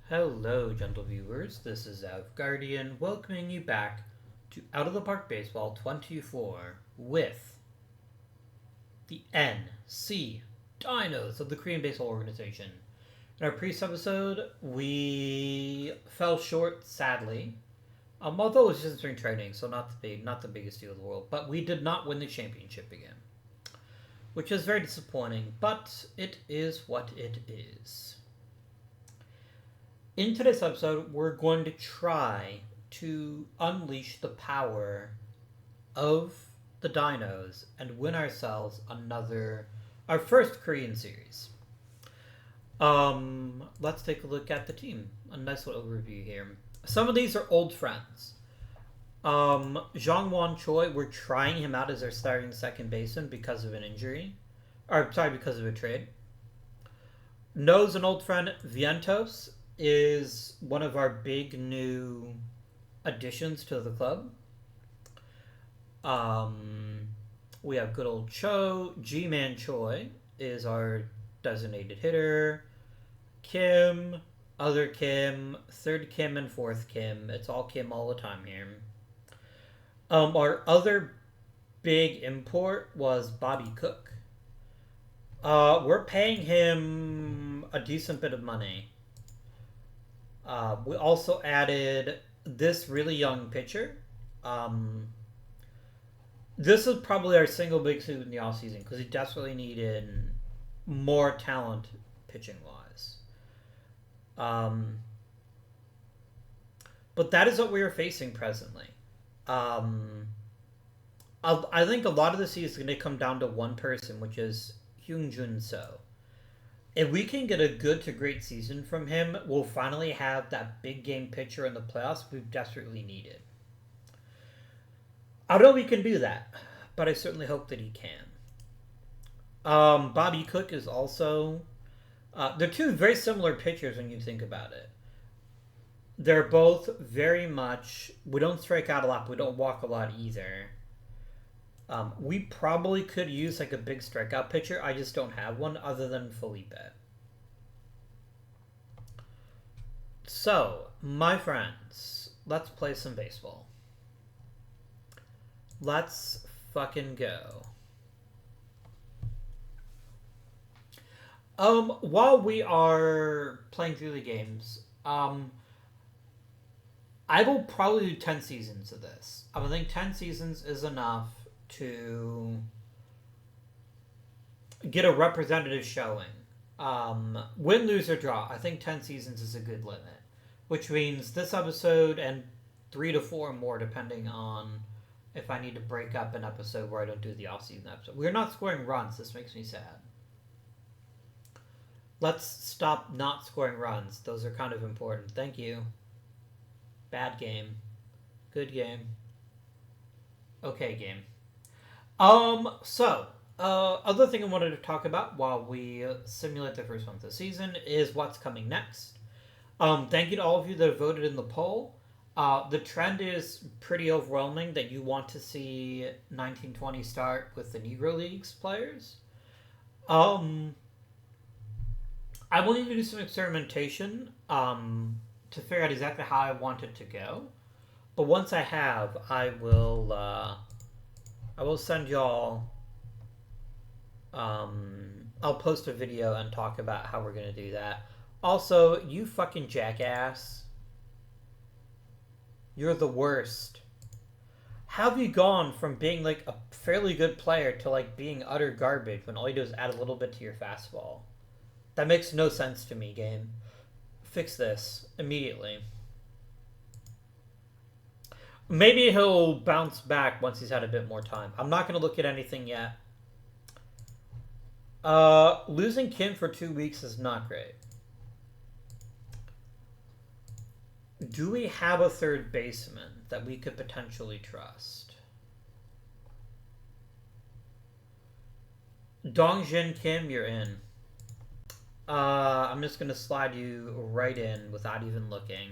Hello, gentle viewers. This is Guardian welcoming you back to Out of the Park Baseball 24 with the NC Dinos of the Korean Baseball Organization. In our previous episode, we fell short, sadly. Although it was just spring training, so not the biggest deal in the world. But we did not win the championship again, which is very disappointing. But it is what it is. In today's episode, we're going to try to unleash the power of the Dinos and win ourselves our first Korean series. Let's take a look at the team. A nice little overview here. Some of these are old friends. Jongwon Choi, we're trying him out as our starting second baseman because of an injury. Because of a trade. No's an old friend. Vientos is one of our big new additions to the club. We have good old Cho. G-Man Choi is our designated hitter. Kim, other Kim, third Kim, and fourth Kim. It's all Kim all the time here. Our other big import was Bobby Cook. We're paying him a decent bit of money. We also added this really young pitcher. This is probably our single big suit in the offseason because he desperately needed more talent pitching-wise. But that is what we are facing presently. I think a lot of the season is going to come down to one person, which is Hyungjun So. If we can get a good to great season from him, we'll finally have that big game pitcher in the playoffs we've desperately needed. I don't know if he can do that, but I certainly hope that he can. Bobby Cook is also... they're two very similar pitchers when you think about it. They're both very much... We don't strike out a lot, but we don't walk a lot either. We probably could use like a big strikeout pitcher. I just don't have one other than Felipe. So, my friends, let's play some baseball. Let's fucking go. While we are playing through the games, I will probably do 10 seasons of this. I think 10 seasons is enough to get a representative showing. Win, lose, or draw. I think 10 seasons is a good limit. Which means this episode and 3 to 4 more depending on if I need to break up an episode where I don't do the off-season episode. We're not scoring runs. This makes me sad. Let's stop not scoring runs. Those are kind of important. Thank you. Bad game. Good game. Okay game. Other thing I wanted to talk about while we simulate the first month of the season is what's coming next. Thank you to all of you that have voted in the poll. The trend is pretty overwhelming that you want to see 1920 start with the Negro Leagues players. I will need to do some experimentation to figure out exactly how I want it to go. But once I have, I will send y'all... I'll post a video and talk about how we're going to do that. Also, you fucking jackass. You're the worst. How have you gone from being like a fairly good player to like being utter garbage when all you do is add a little bit to your fastball? That makes no sense to me, game. Fix this immediately. Maybe he'll bounce back once he's had a bit more time. I'm not going to look at anything yet. Losing Kim for 2 weeks is not great. Do we have a third baseman that we could potentially trust? Dongjin Kim, you're in. I'm just going to slide you right in without even looking.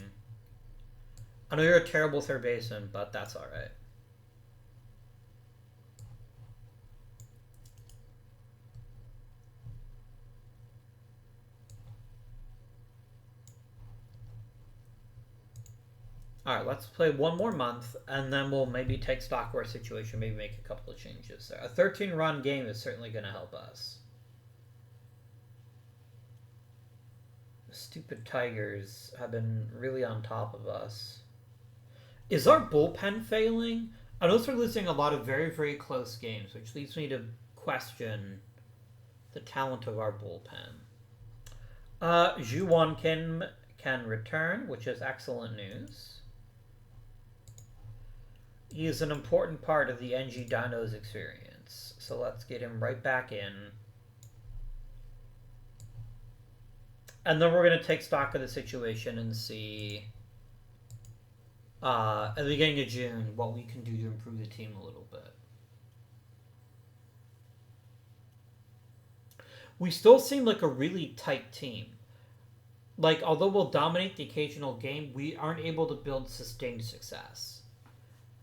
I know you're a terrible third baseman, but that's alright. Alright, let's play one more month, and then we'll maybe take stock of our situation, maybe make a couple of changes there. A 13-run game is certainly going to help us. The stupid Tigers have been really on top of us. Is our bullpen failing? I notice we're losing a lot of very, very close games, which leads me to question the talent of our bullpen. Ju Won Kim can return, which is excellent news. He is an important part of the NG Dinos experience, so let's get him right back in. And then we're going to take stock of the situation and see, at the beginning of June, what we can do to improve the team a little bit. We still seem like a really tight team. Like, although we'll dominate the occasional game, we aren't able to build sustained success.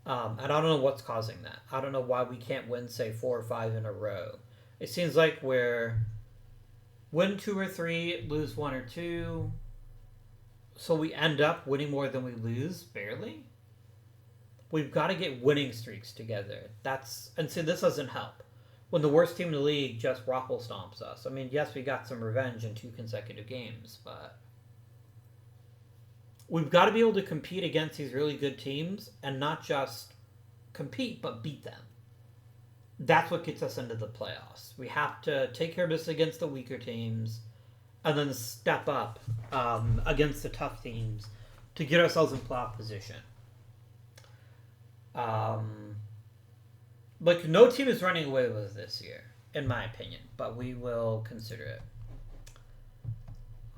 And I don't know what's causing that. I don't know why we can't win, say, 4 or 5 in a row. It seems like we're win 2 or 3, lose 1 or 2. So we end up winning more than we lose, barely. We've got to get winning streaks together. And see, this doesn't help. When the worst team in the league just raffle stomps us. I mean, yes, we got some revenge in 2 consecutive games, but we've got to be able to compete against these really good teams and not just compete, but beat them. That's what gets us into the playoffs. We have to take care of this against the weaker teams and then step up against the tough teams to get ourselves in playoff position. Like, no team is running away with this year, in my opinion, but we will consider it.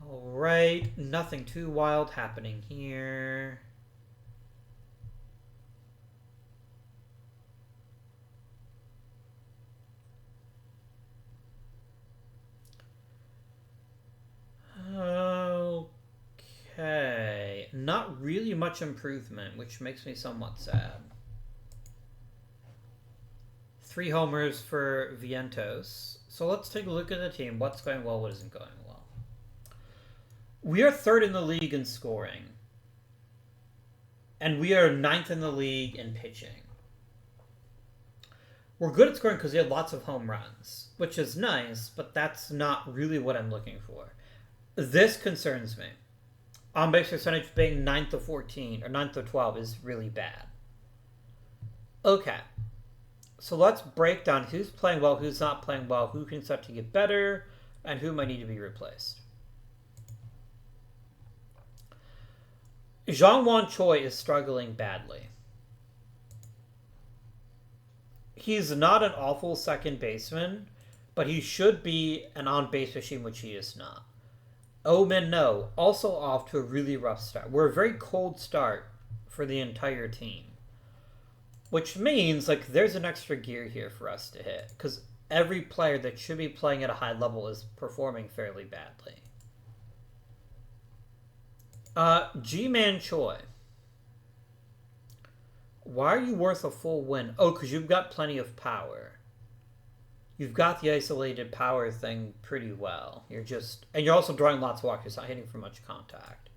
Alright, nothing too wild happening here. Okay, not really much improvement, which makes me somewhat sad. 3 homers for Vientos. So let's take a look at the team. What's going well, what isn't going well. We are 3rd in the league in scoring. And we are 9th in the league in pitching. We're good at scoring because we had lots of home runs, which is nice, but that's not really what I'm looking for. This concerns me. On-base percentage being 9th to 14, or 9th to 12 is really bad. Okay. So let's break down who's playing well, who's not playing well, who can start to get better, and who might need to be replaced. Jong-Won Choi is struggling badly. He's not an awful second baseman, but he should be an on-base machine, which he is not. Oh-Min No, also off to a really rough start. We're a very cold start for the entire team. Which means, like, there's an extra gear here for us to hit. Because every player that should be playing at a high level is performing fairly badly. G-Man Choi. Why are you worth a full win? Oh, because you've got plenty of power. You've got the isolated power thing pretty well. And you're also drawing lots of walks. You're not hitting for much contact.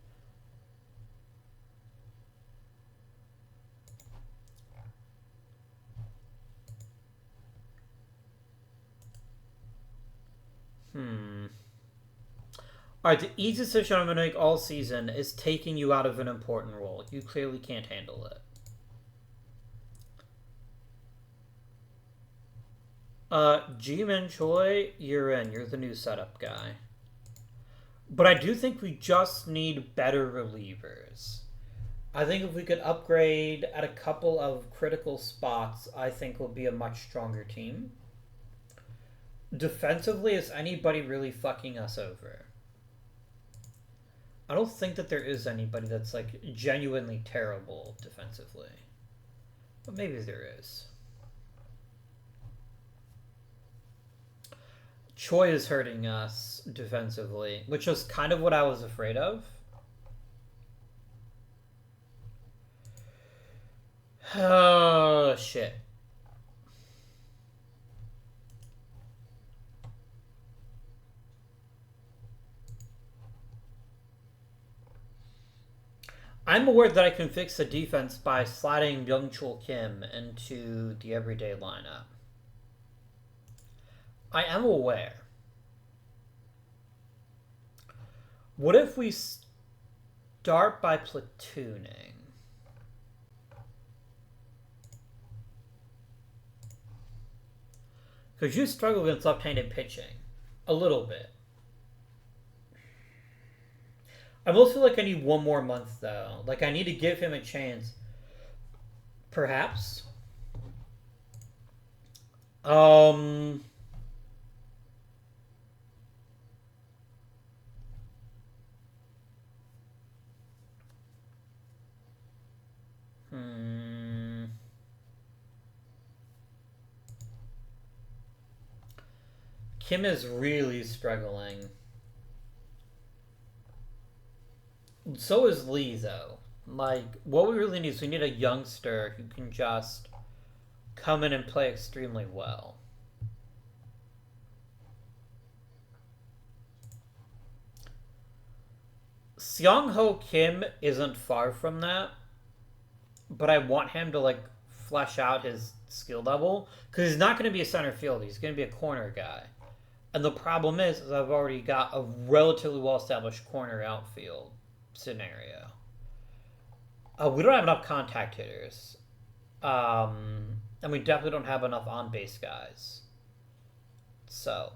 Alright, the easiest decision I'm going to make all season is taking you out of an important role. You clearly can't handle it. Ji-Min Choi, you're in. You're the new setup guy. But I do think we just need better relievers. I think if we could upgrade at a couple of critical spots, I think we'll be a much stronger team. Defensively, is anybody really fucking us over? I don't think that there is anybody that's, like, genuinely terrible defensively. But maybe there is. Choi is hurting us defensively, which was kind of what I was afraid of. Oh, shit. I'm aware that I can fix the defense by sliding Byung-Chul Kim into the everyday lineup. I am aware. What if we start by platooning? Because you struggle against left-handed pitching. A little bit. I will feel like I need one more month, though. Like, I need to give him a chance. Perhaps. Um... Kim is really struggling. So is Lee, though. Like, what we really need is we need a youngster who can just come in and play extremely well. Seong-ho Kim isn't far from that, but I want him to, like, flesh out his skill level, because he's not going to be a center fielder. He's going to be a corner guy. And the problem is I've already got a relatively well-established corner outfield scenario. We don't have enough contact hitters. And we definitely don't have enough on-base guys. So,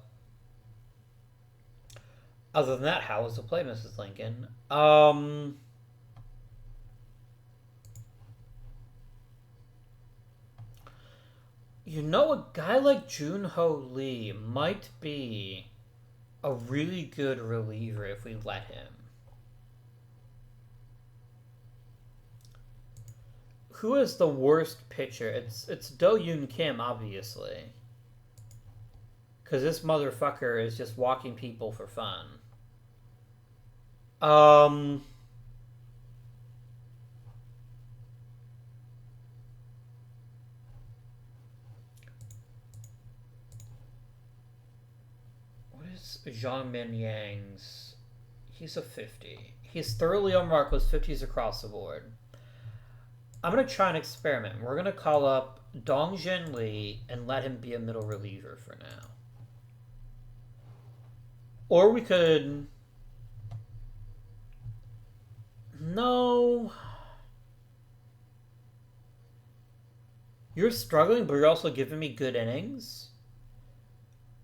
other than that, how was the play, Mrs. Lincoln? You know, a guy like Jun-Ho Lee might be a really good reliever if we let him. Who is the worst pitcher? It's Do-Yoon Kim, obviously. Because this motherfucker is just walking people for fun. What is Zhang Min Yang's? He's a 50. He's thoroughly unmarked with 50s across the board. I'm going to try an experiment. We're going to call up Dongjin Lee and let him be a middle reliever for now. Or we could... No. You're struggling, but you're also giving me good innings.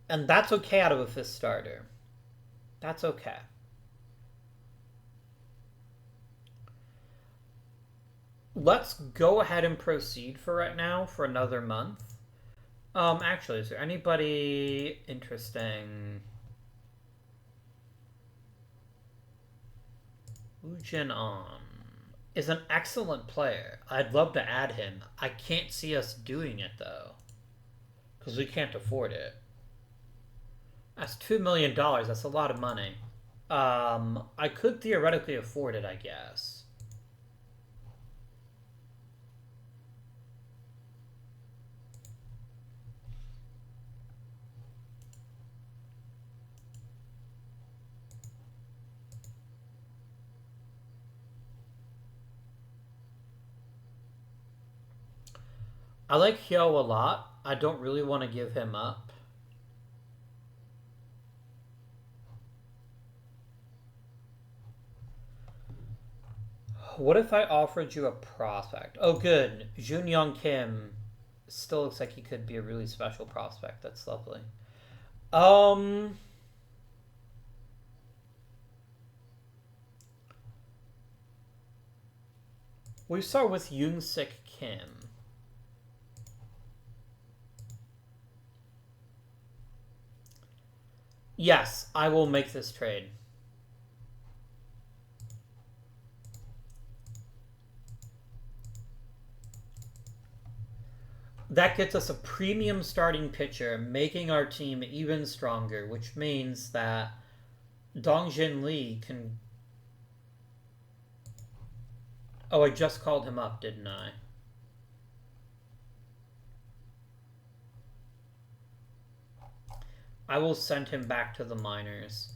And that's okay out of a fifth starter. That's okay. Let's go ahead and proceed for right now for another month. Actually, is there anybody interesting? Woo Jin-on is an excellent player. I'd love to add him. I can't see us doing it, though. Because we can't afford it. That's $2 million. That's a lot of money. I could theoretically afford it, I guess. I like Hyo a lot. I don't really want to give him up. What if I offered you a prospect? Oh, good. Jun Young Kim still looks like he could be a really special prospect. That's lovely. We start with Yoon-Sik Kim. Yes, I will make this trade. That gets us a premium starting pitcher, making our team even stronger, which means that Dongjin Lee can... Oh, I just called him up, didn't I? I will send him back to the minors.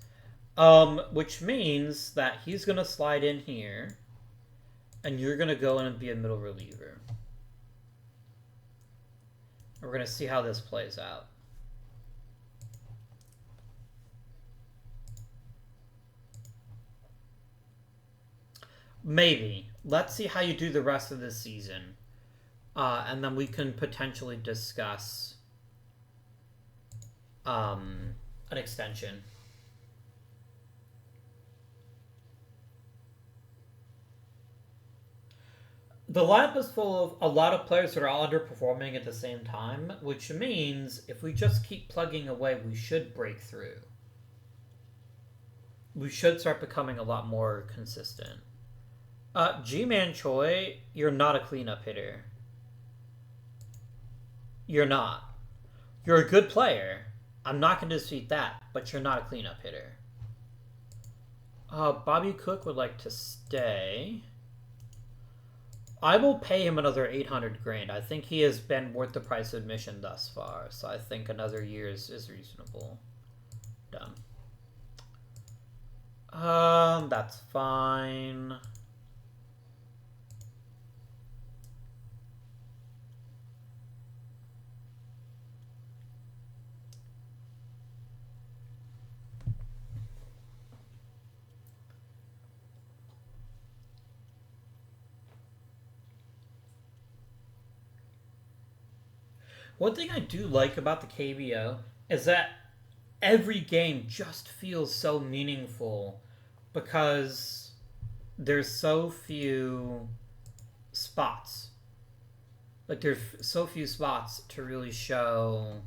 Which means that he's going to slide in here. And you're going to go in and be a middle reliever. We're going to see how this plays out. Maybe. Let's see how you do the rest of this season. And then we can potentially discuss an extension. The lineup is full of a lot of players that are all underperforming at the same time, which means if we just keep plugging away, we should break through. We should start becoming a lot more consistent. G-Man Choi, you're not a cleanup hitter. You're not. You're a good player. I'm not going to dispute that, but you're not a cleanup hitter. Bobby Cook would like to stay. I will pay him another 800 grand. I think he has been worth the price of admission thus far, so I think another year is reasonable. Done. That's fine. One thing I do like about the KBO is that every game just feels so meaningful because there's so few spots. Like, there's so few spots to really show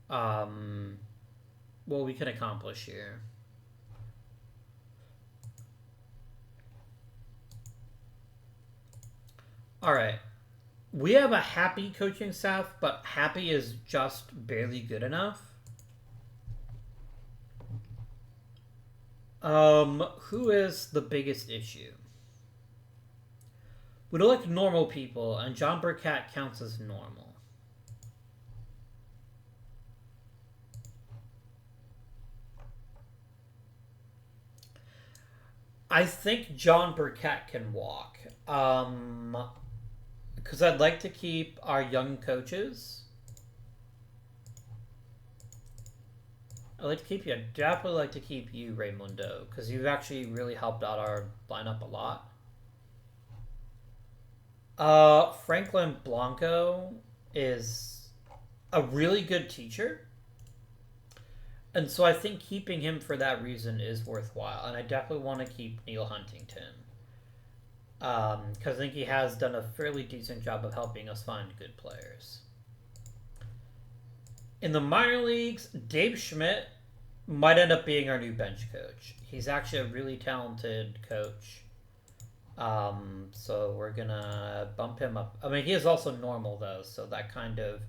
what we can accomplish here. Alright. We have a happy coaching staff, but happy is just barely good enough. Who is the biggest issue? We don't like normal people, and John Burkett counts as normal. I think John Burkett can walk. Because I'd like to keep our young coaches. I'd like to keep you. I'd definitely like to keep you, Raymundo, because you've actually really helped out our lineup a lot. Franklin Blanco is a really good teacher. And so I think keeping him for that reason is worthwhile. And I definitely want to keep Neil Huntington. Because I think he has done a fairly decent job of helping us find good players. In the minor leagues, Dave Schmidt might end up being our new bench coach. He's actually a really talented coach. So we're going to bump him up. I mean, he is also normal, though, so that kind of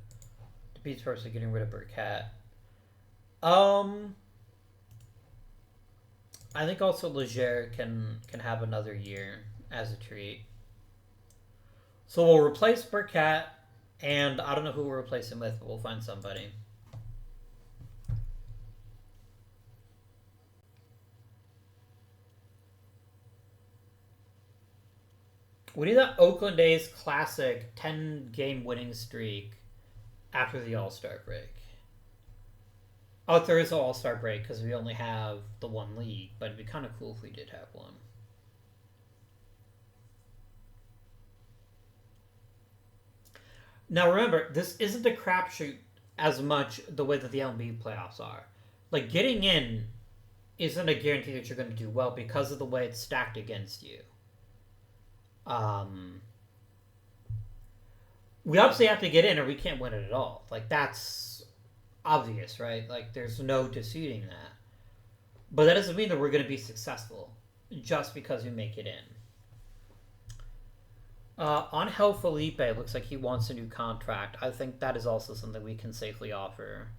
defeats person getting rid of Burkett. I think also Leger can have another year as a treat. So we'll replace Burkett, and I don't know who we'll replace him with, but we'll find somebody. We need that Oakland A's classic 10-game winning streak after the All-Star break. Oh, there is an All-Star break because we only have the one league, but it'd be kind of cool if we did have one. Now remember, this isn't a crapshoot as much the way that the MLB playoffs are. Like, getting in isn't a guarantee that you're going to do well because of the way it's stacked against you. We obviously have to get in or we can't win it at all. Like, that's obvious, right? Like, there's no disputing that. But that doesn't mean that we're going to be successful just because we make it in. Angel Felipe looks like he wants a new contract. I think that is also something we can safely offer.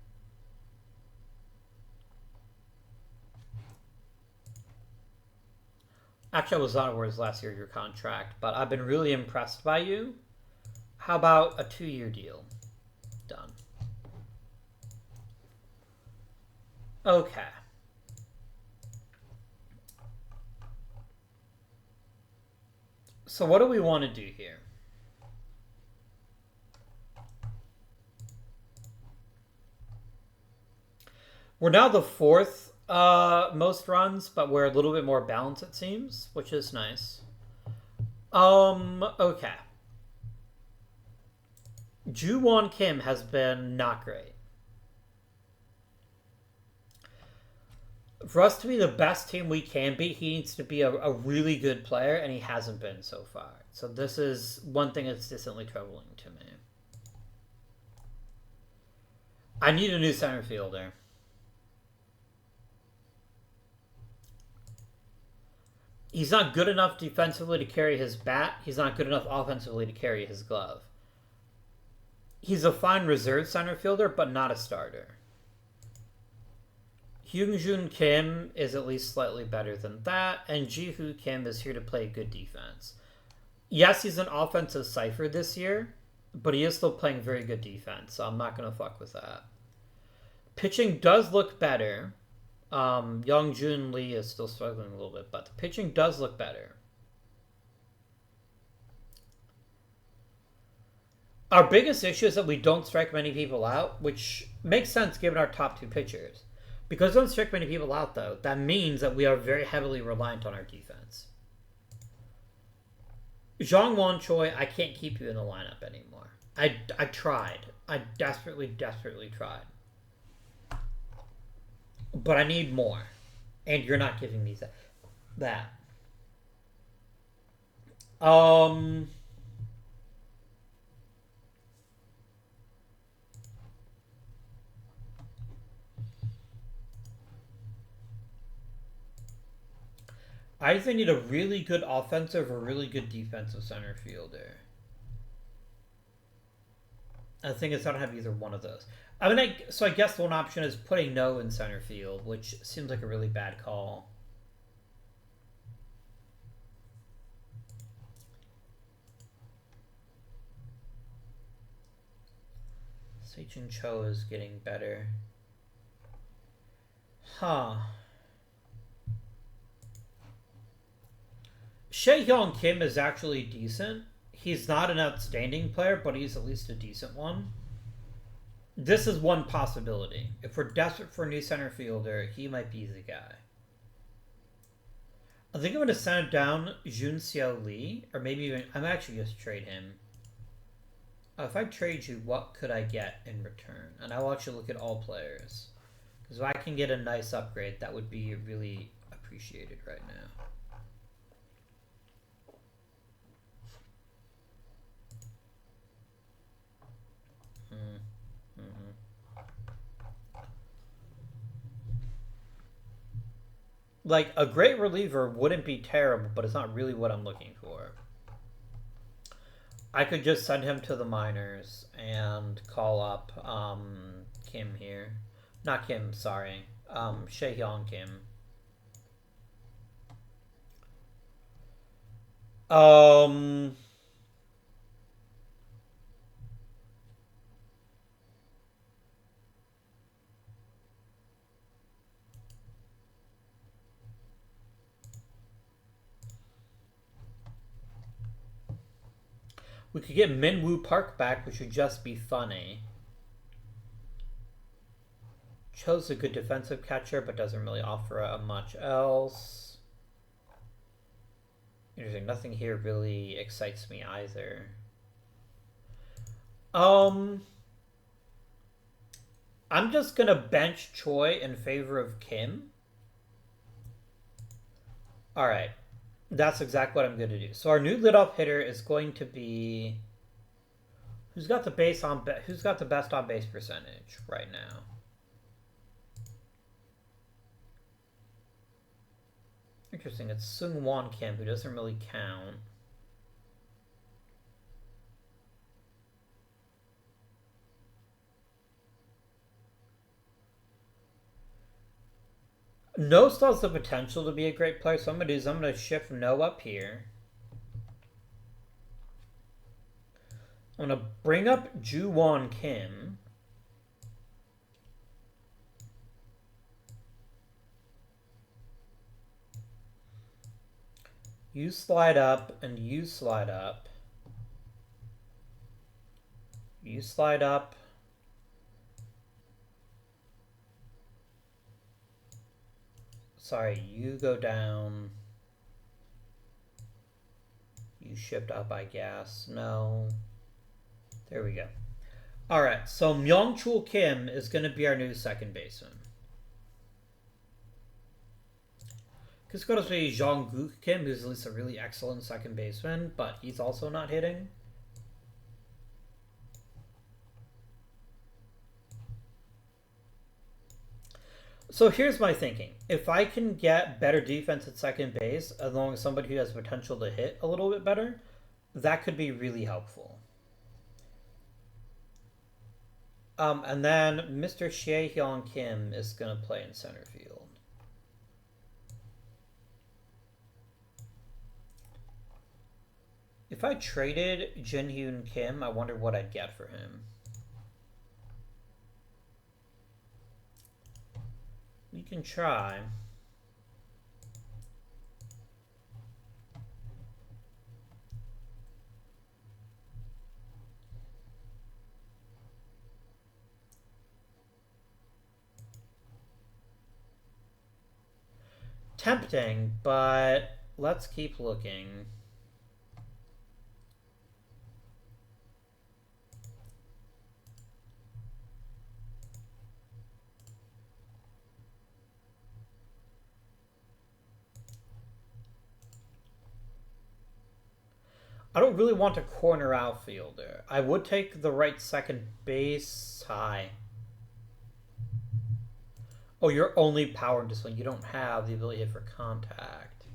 Actually, I was not aware it was last year your contract, but I've been really impressed by you. How about a 2-year deal? Done. Okay. So what do we want to do here? We're now the fourth most runs, but we're a little bit more balanced, it seems, which is nice. Okay. Ju-Won Kim has been not great. For us to be the best team we can be, he needs to be a really good player, and he hasn't been so far. So this is one thing that's decently troubling to me. I need a new center fielder. He's not good enough defensively to carry his bat. He's not good enough offensively to carry his glove. He's a fine reserve center fielder, but not a starter. Hyungjun Kim is at least slightly better than that, and Ji-Hoo Kim is here to play good defense. Yes, he's an offensive cipher this year, but he is still playing very good defense, so I'm not going to fuck with that. Pitching does look better. Young Jun Lee is still struggling a little bit, but the pitching does look better. Our biggest issue is that we don't strike many people out, which makes sense given our top two pitchers. Because we don't strike many people out, though, that means that we are very heavily reliant on our defense. Zhang Wan Choi, I can't keep you in the lineup anymore. I tried. I desperately tried. But I need more. And you're not giving me that. I either need a really good offensive or really good defensive center fielder. The thing is, I don't have either one of those. I mean, so I guess one option is putting No in center field, which seems like a really bad call. Seichun Cho is getting better. Huh. Shae-Hyun Kim is actually decent. He's not an outstanding player, but he's at least a decent one. This is one possibility. If we're desperate for a new center fielder, he might be the guy. I think I'm going to send down Jun Xiao Lee, or maybe even, I'm actually going to trade him. If I trade you, what could I get in return? And I will actually look at all players. Because if I can get a nice upgrade, that would be really appreciated right now. Like, a great reliever wouldn't be terrible, but it's not really what I'm looking for. I could just send him to the minors and call up Kim here. Not Kim, sorry. Shae-Hyun Kim. We could get Minwoo Park back, which would just be funny. Cho's a good defensive catcher, but doesn't really offer much else. Interesting. Nothing here really excites me either. I'm just gonna bench Choi in favor of Kim. Alright. That's exactly what I'm going to do. So our new leadoff hitter is going to be... Who's got the best on base percentage right now? Interesting. It's Seung-Won Kim, who doesn't really count. No still has the potential to be a great player, so I'm going to shift No up here. I'm going to bring up Ju-Won Kim. You slide up and you slide up. You slide up. Sorry, you go down. You shift up, I guess. No. There we go. Alright, so Myung-Chul Kim is going to be our new second baseman. Because it's going to be Jong-Guk Kim, who's at least a really excellent second baseman, but he's also not hitting. So here's my thinking. If I can get better defense at second base, along with somebody who has potential to hit a little bit better, that could be really helpful. And then Mr. Shea-Hyun Kim is going to play in center field. If I traded Jin-Hyun Kim, I wonder what I'd get for him. We can try. Tempting, but let's keep looking. I don't really want a corner outfielder. I would take the right second base high. Oh, you're only power and discipline. You don't have the ability to hit for contact.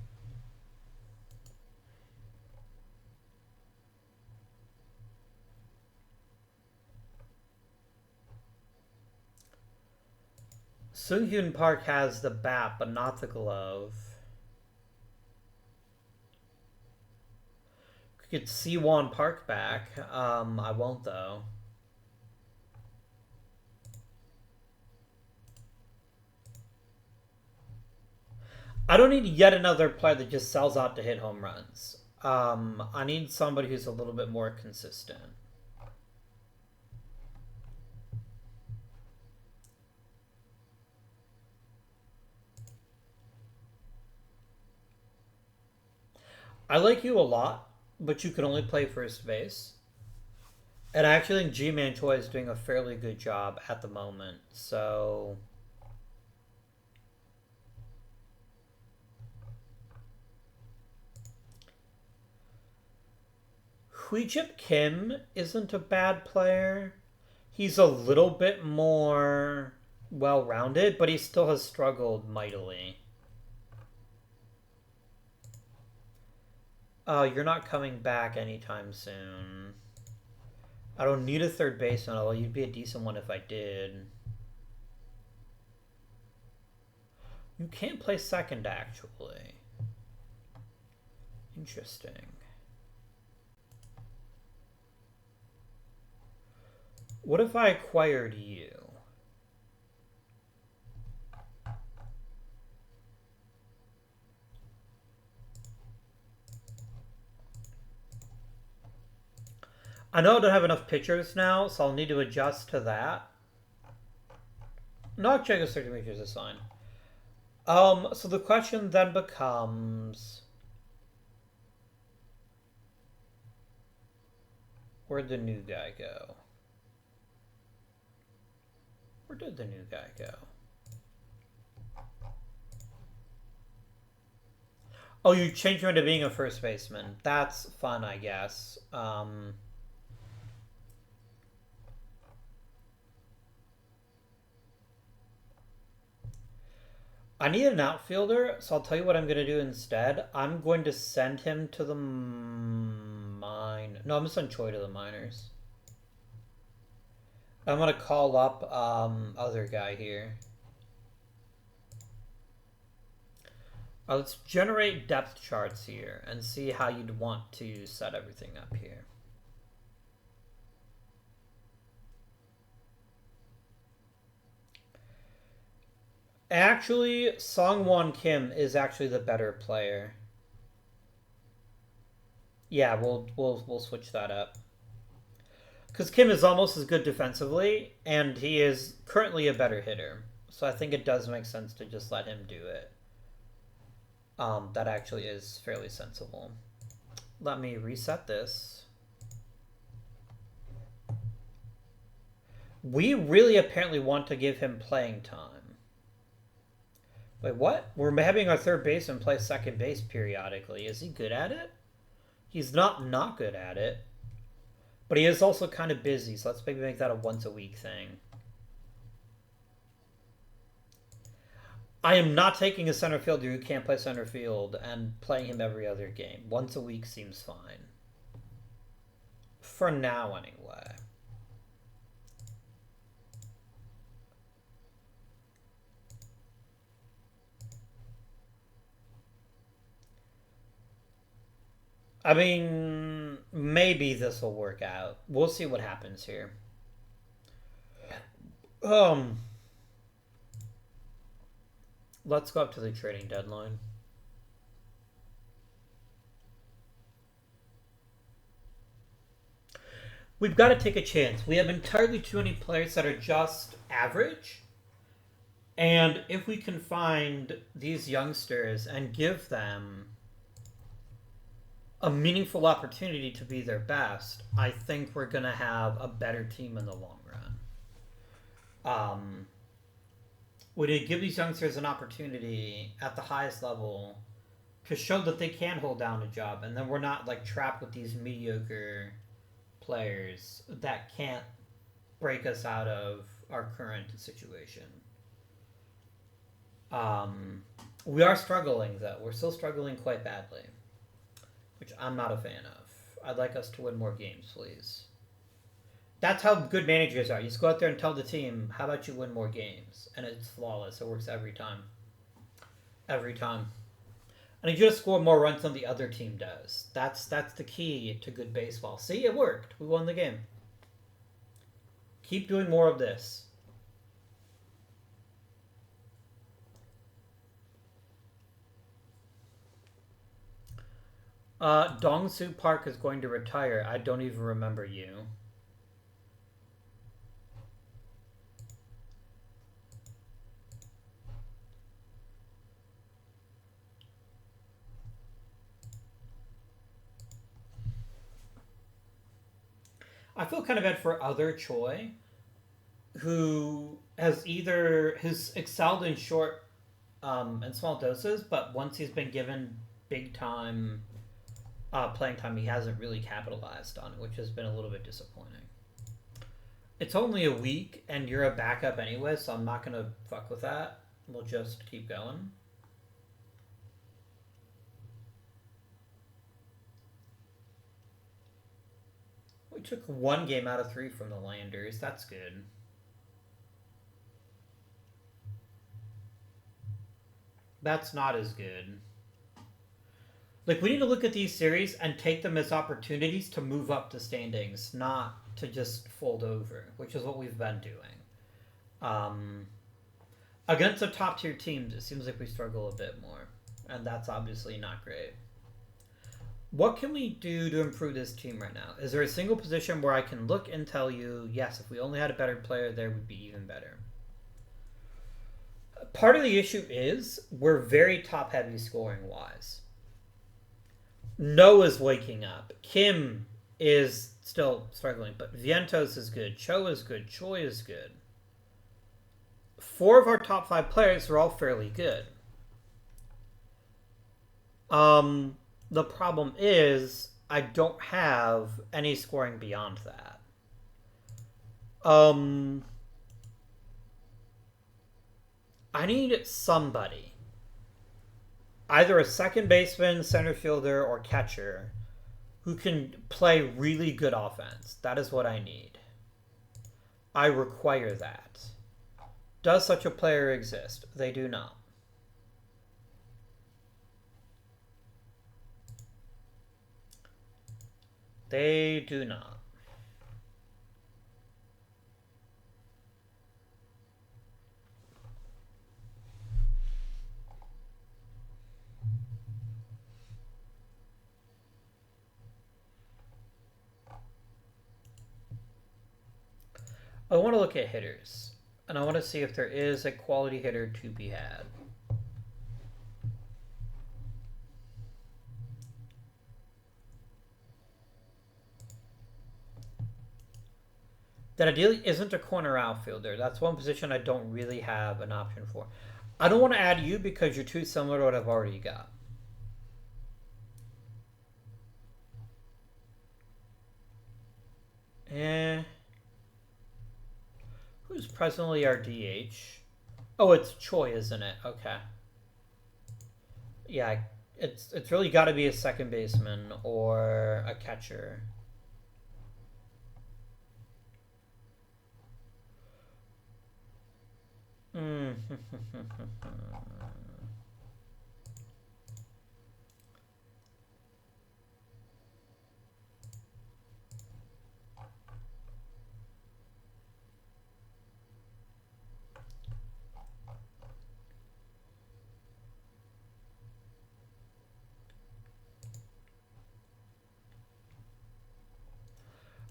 Sung-Hyun Park has the bat, but not the glove. We could C1 Park back. I won't, though. I don't need yet another player that just sells out to hit home runs. I need somebody who's a little bit more consistent. I like you a lot, but you can only play first base. And I actually think G-Man Choi is doing a fairly good job at the moment, so... Huijip Kim isn't a bad player. He's a little bit more well-rounded, but he still has struggled mightily. Oh, you're not coming back anytime soon. I don't need a third baseman, although you'd be a decent one if I did. You can't play second, actually. Interesting. What if I acquired you? I know I don't have enough pictures now, so I'll need to adjust to that. Not check 30 meters is fine. So the question then becomes... Where'd the new guy go? Where did the new guy go? Oh, you changed him into being a first baseman. That's fun, I guess. I need an outfielder, so I'll tell you what I'm going to do instead. I'm going to send him to the mine. No, I'm going to send Choi to the minors. I'm going to call up other guy here. Let's generate depth charts here and see how you'd want to set everything up here. Actually, Songwon Kim is actually the better player. Yeah, we'll switch that up. Because Kim is almost as good defensively, and he is currently a better hitter. So I think it does make sense to just let him do it. That actually is fairly sensible. Let me reset this. We really apparently want to give him playing time. Wait, what? We're having our third baseman play second base periodically. Is he good at it? He's not good at it. But he is also kind of busy, so let's maybe make that a once-a-week thing. I am not taking a center fielder who can't play center field and playing him every other game. Once a week seems fine. For now, anyway. I mean, maybe this will work out. We'll see what happens here. Let's go up to the trading deadline. We've got to take a chance. We have entirely too many players that are just average. And if we can find these youngsters and give them a meaningful opportunity to be their best, I think we're going to have a better team in the long run. Would it give these youngsters an opportunity at the highest level to show that they can hold down a job, and then we're not like trapped with these mediocre players that can't break us out of our current situation. We are struggling, though. We're still struggling quite badly, which I'm not a fan of. I'd like us to win more games, please. That's how good managers are. You just go out there and tell the team, how about you win more games? And it's flawless. It works every time. Every time. And you just score more runs than the other team does. That's the key to good baseball. See, it worked. We won the game. Keep doing more of this. Dongsu Park is going to retire. I don't even remember you. I feel kind of bad for other Choi, who has excelled in short and small doses, but once he's been given big time playing time, he hasn't really capitalized on it, which has been a little bit disappointing. It's only a week, and you're a backup anyway, so I'm not going to fuck with that. We'll just keep going. We took 1 game out of 3 from the Landers. That's good. That's not as good. Like, we need to look at these series and take them as opportunities to move up the standings, not to just fold over, which is what we've been doing. Against the top tier teams, it seems like we struggle a bit more, and that's obviously not great. What can we do to improve this team right now? Is there a single position where I can look and tell you, yes, if we only had a better player there, would be even better? Part of the issue is we're very top-heavy scoring-wise. Noah's waking up. Kim is still struggling, but Vientos is good. Cho is good. Choi is good. 4 of our top 5 players are all fairly good. The problem is I don't have any scoring beyond that. I need somebody, either a second baseman, center fielder, or catcher, who can play really good offense. That is what I need. I require that. Does such a player exist? They do not. They do not. I want to look at hitters, and I want to see if there is a quality hitter to be had. That ideally isn't a corner outfielder. That's one position I don't really have an option for. I don't want to add you because you're too similar to what I've already got. Who's presently our DH? Oh, it's Choi, isn't it? Okay. Yeah, it's really got to be a second baseman or a catcher.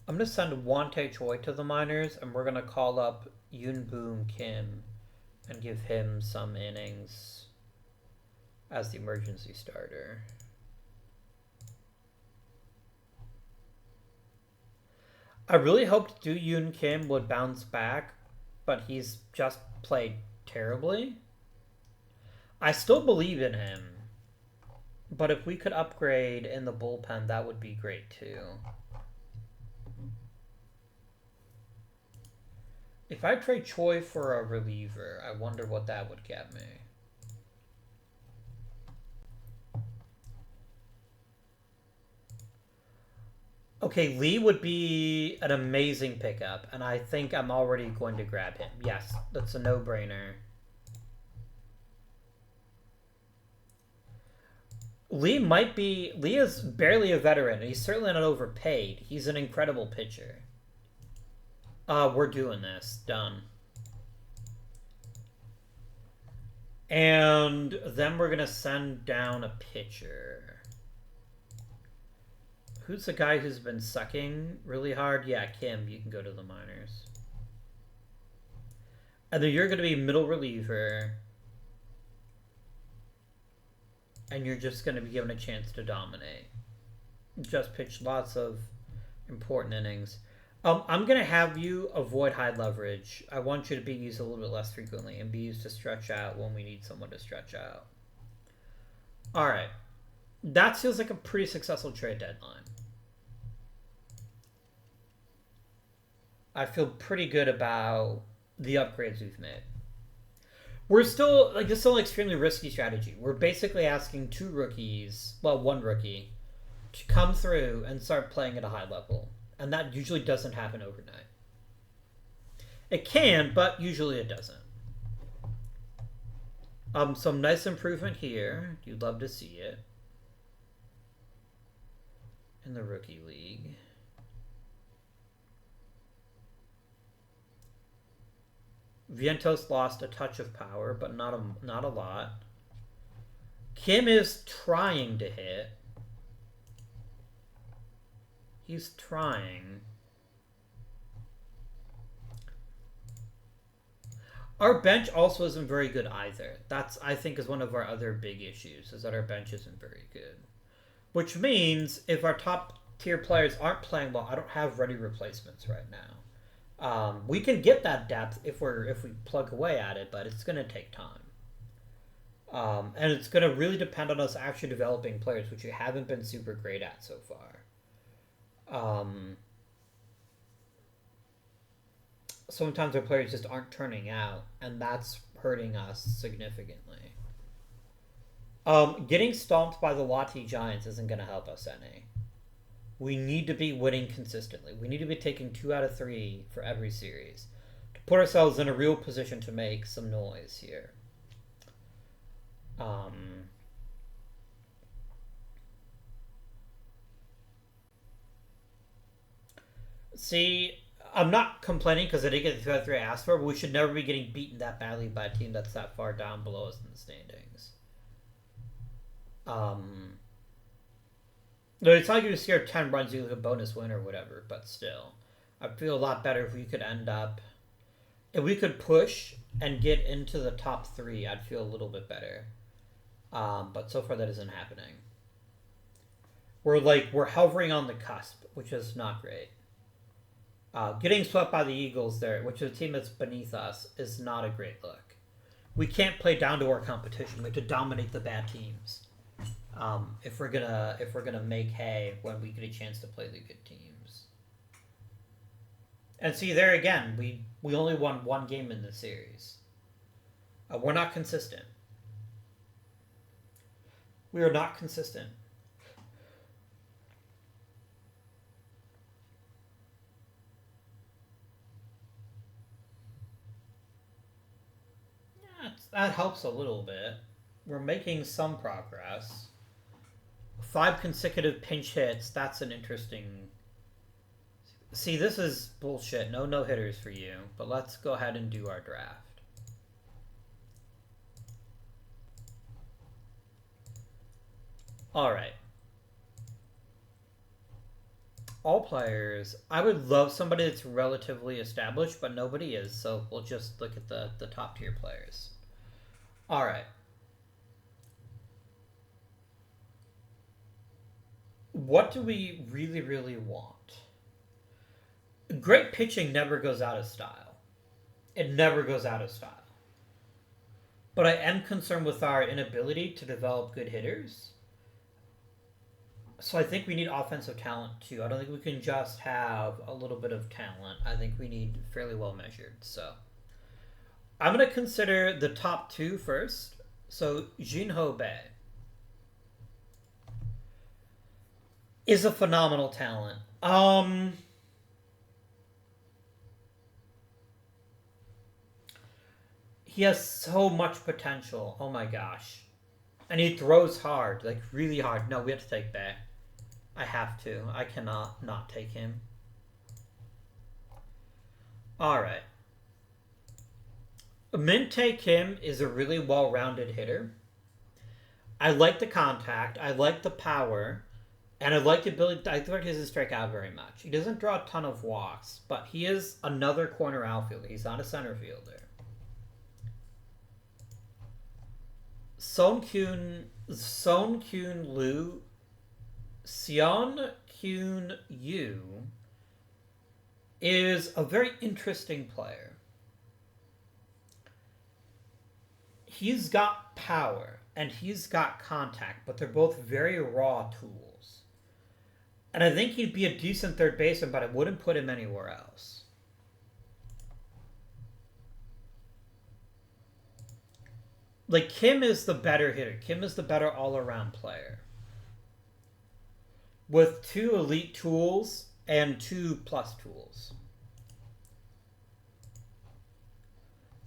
I'm gonna send Wante Choi to the minors, and we're gonna call up Yoon Boom Kim and give him some innings as the emergency starter. I really hoped Do Yoon Kim would bounce back, but he's just played terribly. I still believe in him, but if we could upgrade in the bullpen, that would be great too. If I trade Choi for a reliever, I wonder what that would get me. Okay, Lee would be an amazing pickup, and I think I'm already going to grab him. Yes, that's a no-brainer. Lee is barely a veteran, and he's certainly not overpaid. He's an incredible pitcher. We're doing this. Done. And then we're gonna send down a pitcher. Who's the guy who's been sucking really hard? Yeah, Kim, you can go to the minors. And then you're gonna be middle reliever. And you're just gonna be given a chance to dominate. Just pitch lots of important innings. I'm going to have you avoid high leverage. I want you to be used a little bit less frequently and be used to stretch out when we need someone to stretch out. All right. That feels like a pretty successful trade deadline. I feel pretty good about the upgrades we've made. We're still, this is still an extremely risky strategy. We're basically asking two rookies, well, one rookie, to come through and start playing at a high level. And that usually doesn't happen overnight. It can, but usually it doesn't. Some nice improvement here. You'd love to see it. In the rookie league. Vientos lost a touch of power, but not a lot. Kim is trying to hit. He's trying. Our bench also isn't very good either. That's, I think, is one of our other big issues, is that our bench isn't very good. Which means if our top tier players aren't playing well, I don't have ready replacements right now. We can get that depth if we plug away at it, but it's going to take time. And it's going to really depend on us actually developing players, which we haven't been super great at so far. Sometimes our players just aren't turning out, and that's hurting us significantly. Getting stomped by the Lati Giants isn't going to help us any. We need to be winning consistently. We need to be taking 2 out of 3 for every series to put ourselves in a real position to make some noise here. See, I'm not complaining because I didn't get the 2 out of 3 I asked for, but we should never be getting beaten that badly by a team that's that far down below us in the standings. No, it's not like you scare 10 runs, you get a bonus win or whatever, but still. I'd feel a lot better if we could end up, if we could push and get into the top 3. I'd feel a little bit better. But so far that isn't happening. We're hovering on the cusp, which is not great. Getting swept by the Eagles there, which is a team that's beneath us, is not a great look. We can't play down to our competition. We have to dominate the bad teams. If we're gonna make hay when we get a chance to play the good teams. And see, there again, we only won 1 game in this series. We're not consistent. We are not consistent. That helps a little bit. We're making some progress. 5 consecutive pinch hits. That's an interesting... See, this is bullshit. No hitters for you. But let's go ahead and do our draft. Alright. All players. I would love somebody that's relatively established, but nobody is. So we'll just look at the top tier players. Alright. What do we really, really want? Great pitching never goes out of style. It never goes out of style. But I am concerned with our inability to develop good hitters. So I think we need offensive talent too. I don't think we can just have a little bit of talent. I think we need fairly well measured. So I'm going to consider the top 2 first. So Jinho Bei is a phenomenal talent. He has so much potential. Oh my gosh. And he throws hard, like really hard. No, we have to take Bei. I have to. I cannot not take him. Alright. Min-tae Kim is a really well-rounded hitter. I like the contact. I like the power. And I like the ability... I think he doesn't strike out very much. He doesn't draw a ton of walks. But he is another corner outfielder. He's not a center fielder. Seon Kyun Yu is a very interesting player. He's got power and he's got contact, but they're both very raw tools. And I think he'd be a decent third baseman, but I wouldn't put him anywhere else. Like, Kim is the better hitter. Kim is the better all-around player. With 2 elite tools and 2 plus tools.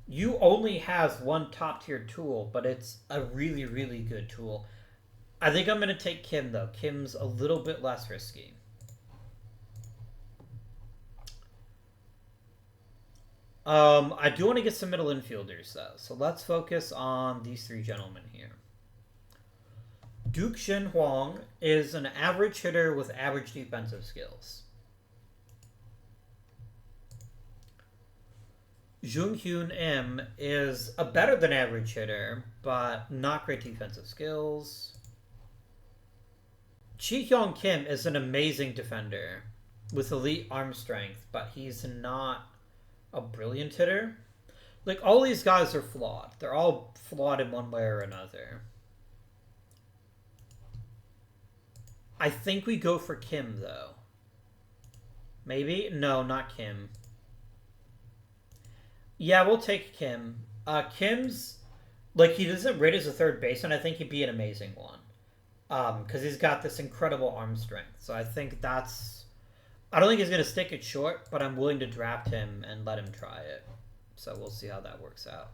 Yu only has 1 top-tier tool, but it's a really, really good tool. I think I'm going to take Kim, though. Kim's a little bit less risky. I do want to get some middle infielders, though. So let's focus on these 3 gentlemen here. Duke Shin Hwang is an average hitter with average defensive skills. Jung Hyun Im is a better than average hitter, but not great defensive skills. Chi Hyung Kim is an amazing defender with elite arm strength, but he's not a brilliant hitter. Like, all these guys are flawed. They're all flawed in one way or another. I think we go for Kim, though. Maybe? No, not Kim. Yeah, we'll take Kim. Kim's... Like, he doesn't rate as a third baseman. I think he'd be an amazing one. Because he's got this incredible arm strength. So I think that's... I don't think he's going to stick it short, but I'm willing to draft him and let him try it. So we'll see how that works out.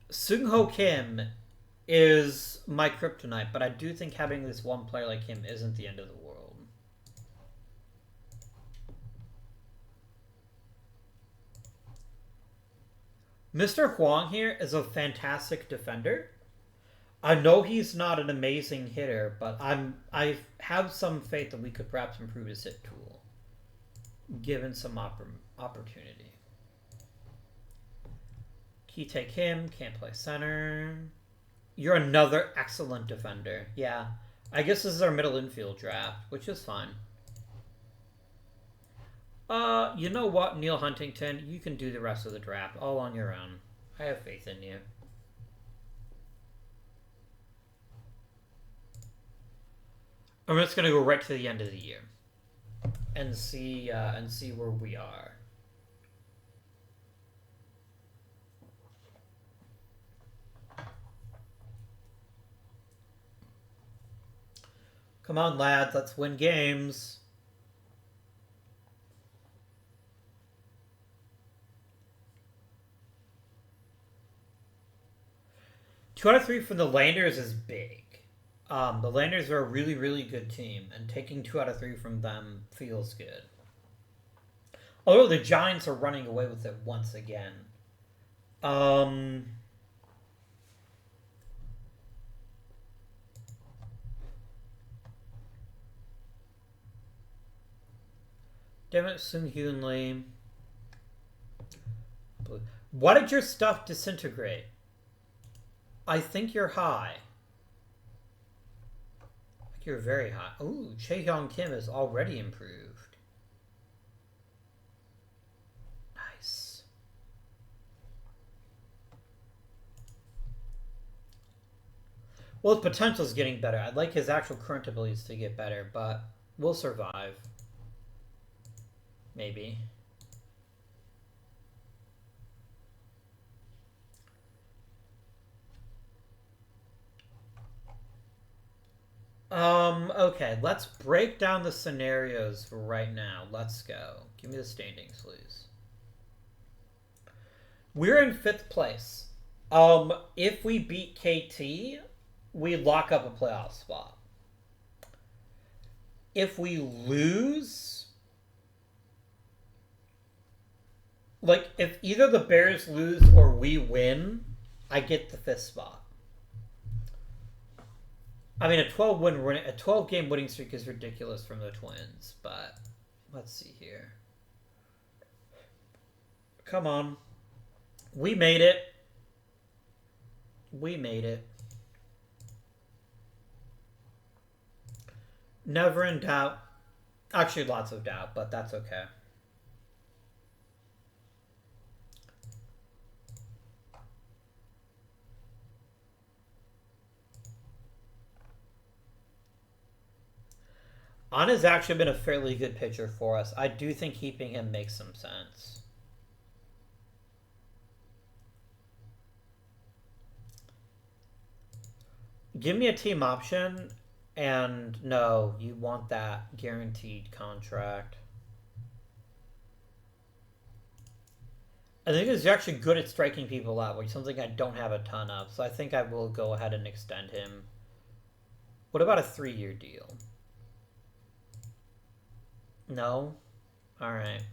Seung-ho Kim is my kryptonite, but I do think having this one player like him isn't the end of the world. Mr. Hwang here is a fantastic defender. I know he's not an amazing hitter, but I have some faith that we could perhaps improve his hit tool, given some opportunity. Key take him, can't play center. You're another excellent defender. Yeah. I guess this is our middle infield draft, which is fine. You know what, Neil Huntington? You can do the rest of the draft all on your own. I have faith in you. I'm just gonna go right to the end of the year and see where we are. Come on, lads, let's win games. Two out of three from the Landers is big. The Landers are a really, really good team, and taking 2 out of 3 from them feels good. Although the Giants are running away with it once again. Damn it, Sung Hyun Lee. Why did your stuff disintegrate? I think you're high. You're very high. Ooh, Chaehyung Kim is already improved. Nice. Well, his potential is getting better. I'd like his actual current abilities to get better, but we'll survive. Maybe. Okay, let's break down the scenarios for right now. Let's go. Give me the standings, please. We're in 5th place. If we beat KT, we lock up a playoff spot. If we lose, like, if either the Bears lose or we win, I get the 5th spot. I mean, a 12-game winning streak is ridiculous from the Twins, but let's see here. Come on. We made it. We made it. Never in doubt. Actually, lots of doubt, but that's okay. An has actually been a fairly good pitcher for us. I do think keeping him makes some sense. Give me a team option, and no, you want that guaranteed contract. I think he's actually good at striking people out, which is something I don't have a ton of, so I think I will go ahead and extend him. What about a 3-year deal? No? Alright.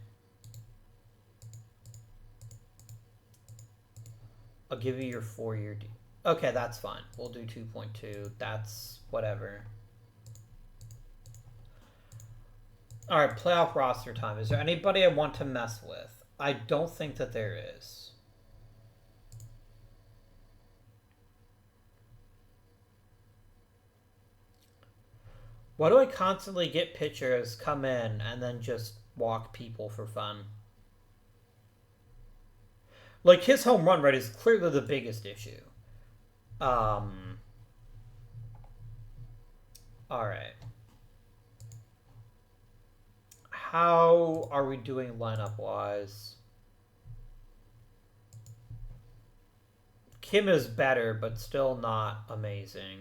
I'll give you your 4-year deal. Okay, that's fine. We'll do 2.2. That's whatever. Alright, playoff roster time. Is there anybody I want to mess with? I don't think that there is. Why do I constantly get pitchers come in and then just walk people for fun? Like, his home run rate is clearly the biggest issue. Alright. How are we doing lineup-wise? Kim is better, but still not amazing.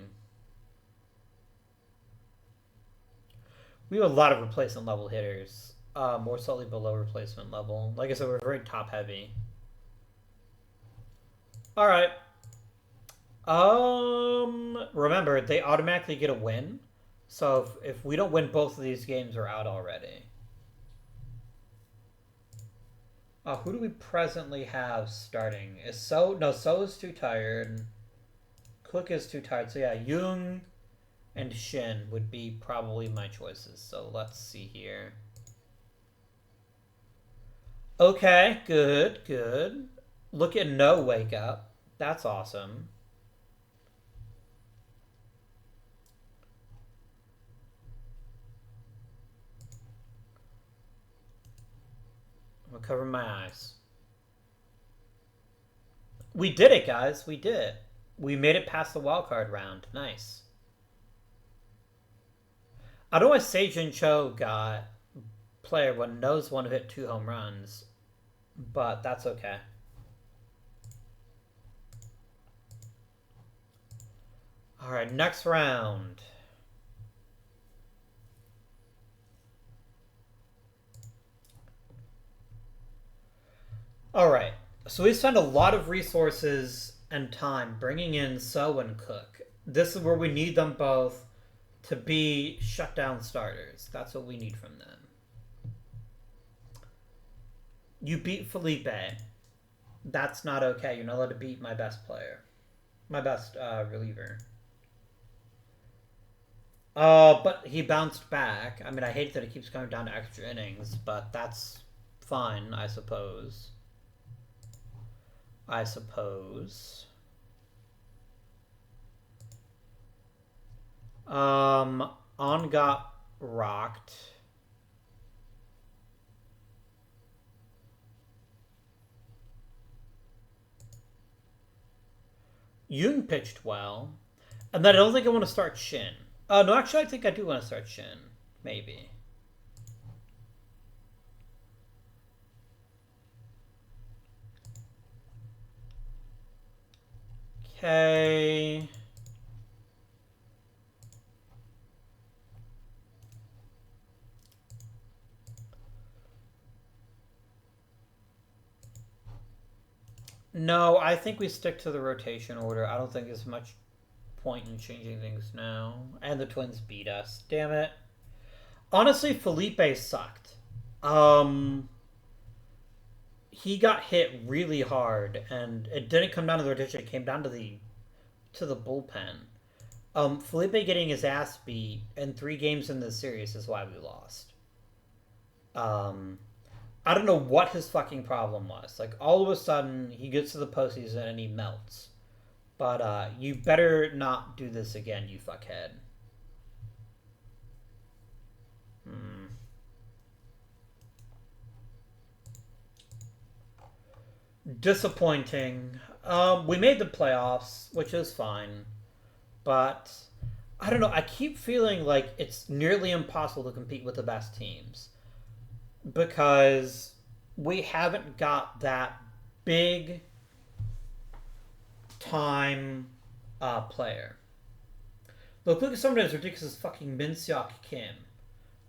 We have a lot of replacement level hitters. More slightly below replacement level. Like I said, we're very top heavy. Alright. Remember, they automatically get a win. So if we don't win both of these games, we're out already. Who do we presently have starting? So is too tired. Cook is too tired. So yeah, Jung and Shin would be probably my choices. So let's see here. Okay, good, good. Look at No Wake Up. That's awesome. I'm gonna cover my eyes. We did it, guys. We did it. We made it past the wildcard round. Nice. I don't know why Seijun Cho got player one knows one who hit 2 home runs, but that's okay. All right, next round. All right, so we spent a lot of resources and time bringing in So and Cook. This is where we need them both to be shutdown starters. That's what we need from them. You beat Felipe. That's not okay. You're not allowed to beat my best player. My best reliever. But he bounced back. I mean, I hate that it keeps coming down to extra innings, but that's fine, I suppose. On got rocked. Yoon pitched well. And then I don't think I want to start Shin. No, actually, I think I do want to start Shin. Maybe. Okay. No, I think we stick to the rotation order. I don't think there's much point in changing things now. And the Twins beat us. Damn it. Honestly, Felipe sucked. He got hit really hard, and it didn't come down to the rotation. It came down to the bullpen. Felipe getting his ass beat in 3 games in the series is why we lost. I don't know what his fucking problem was. Like, all of a sudden, he gets to the postseason and he melts. But you better not do this again, you fuckhead. Disappointing. We made the playoffs, which is fine. But, I don't know, I keep feeling like it's nearly impossible to compete with the best teams. Because we haven't got that big time player. Look at somebody as ridiculous as fucking Min Seok Kim.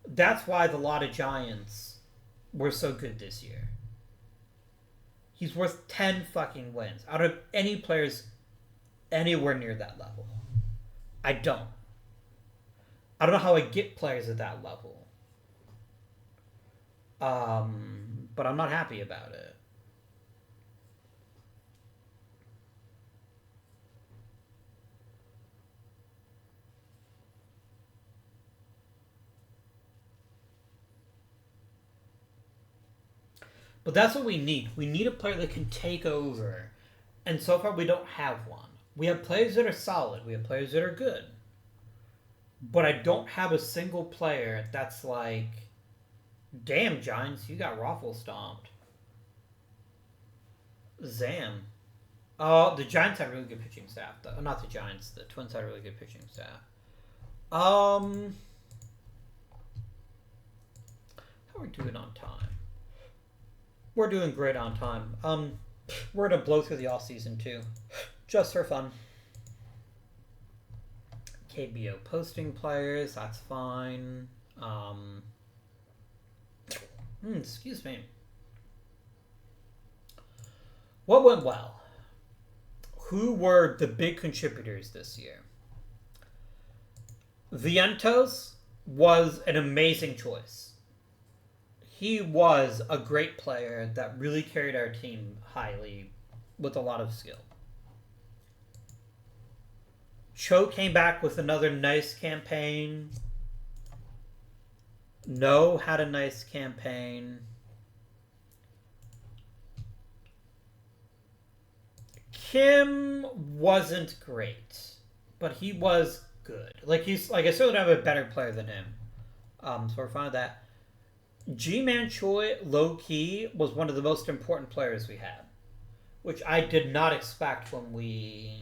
That's why the lot of Giants were so good this year. He's worth 10 fucking wins out of any players anywhere near that level. I don't know how I get players at that level. But I'm not happy about it. But that's what we need. We need a player that can take over. And so far, we don't have one. We have players that are solid. We have players that are good. But I don't have a single player that's like, damn, Giants, you got raffle stomped. Zam. The Giants had really good pitching staff, though. Not the Giants. The Twins had really good pitching staff. How are we doing on time? We're doing great on time. We're gonna blow through the off season too, just for fun. KBO posting players, that's fine. Excuse me. What went well? Who were the big contributors this year? Vientos was an amazing choice. He was a great player that really carried our team highly with a lot of skill. Cho came back with another nice campaign. No had a nice campaign. Kim wasn't great, but he was good. Like I certainly have a better player than him. So we're fine with that. G-Man Choi, low key, was one of the most important players we had, which I did not expect when we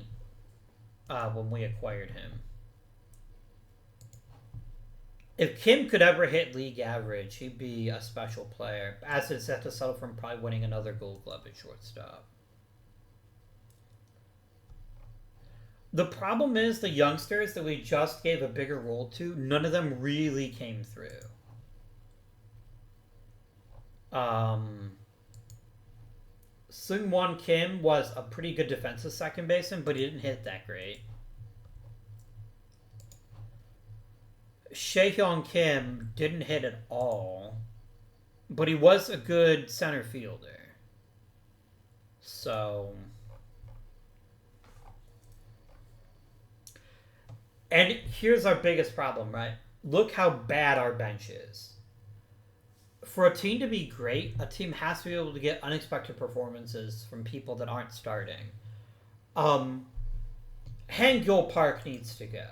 acquired him. If Kim could ever hit league average, he'd be a special player. As it's set to settle from probably winning another Gold Glove at shortstop. The problem is the youngsters that we just gave a bigger role to, none of them really came through. Seung-Won Kim was a pretty good defensive second baseman, but he didn't hit that great. Shaehyung Kim didn't hit at all, but he was a good center fielder. So... And here's our biggest problem, right? Look how bad our bench is. For a team to be great, a team has to be able to get unexpected performances from people that aren't starting. Hangul Park needs to go.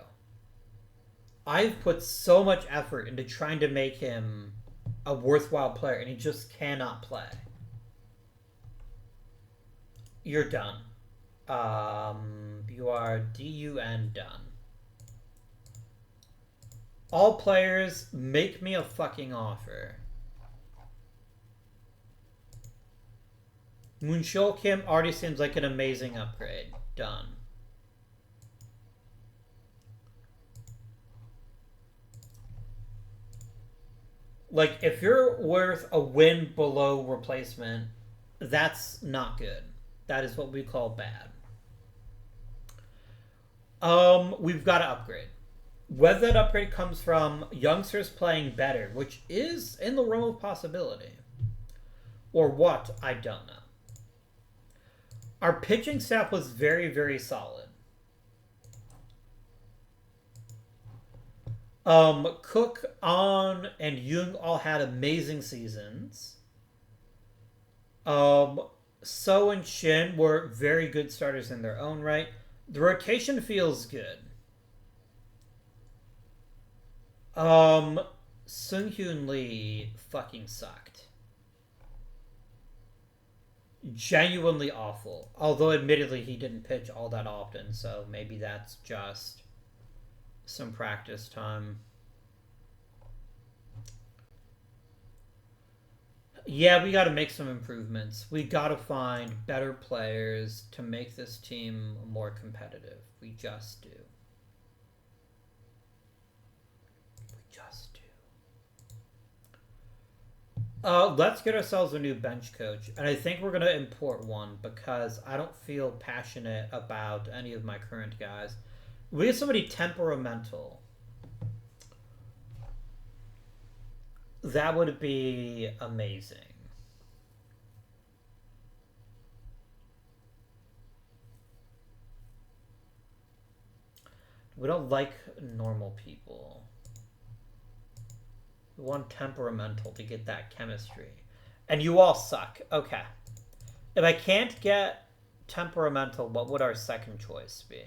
I've put so much effort into trying to make him a worthwhile player, and he just cannot play. You're done. You are DUN done. All players, make me a fucking offer. Moonshul Kim already seems like an amazing upgrade. Done. Like, if you're worth a win below replacement, that's not good. That is what we call bad. We've got to upgrade. Whether that upgrade comes from youngsters playing better, which is in the realm of possibility, or what, I don't know. Our pitching staff was very, very solid. Cook, An, and Jung all had amazing seasons. So and Shin were very good starters in their own right. The rotation feels good. Sung-Hyun Lee fucking sucked. Genuinely awful. Although admittedly he didn't pitch all that often, so maybe that's just some practice time. Yeah, we got to make some improvements. We got to find better players to make this team more competitive. We just do. Let's get ourselves a new bench coach. And I think we're going to import one because I don't feel passionate about any of my current guys. We get somebody temperamental. That would be amazing. We don't like normal people. We want temperamental to get that chemistry. And you all suck. Okay. If I can't get temperamental, what would our second choice be?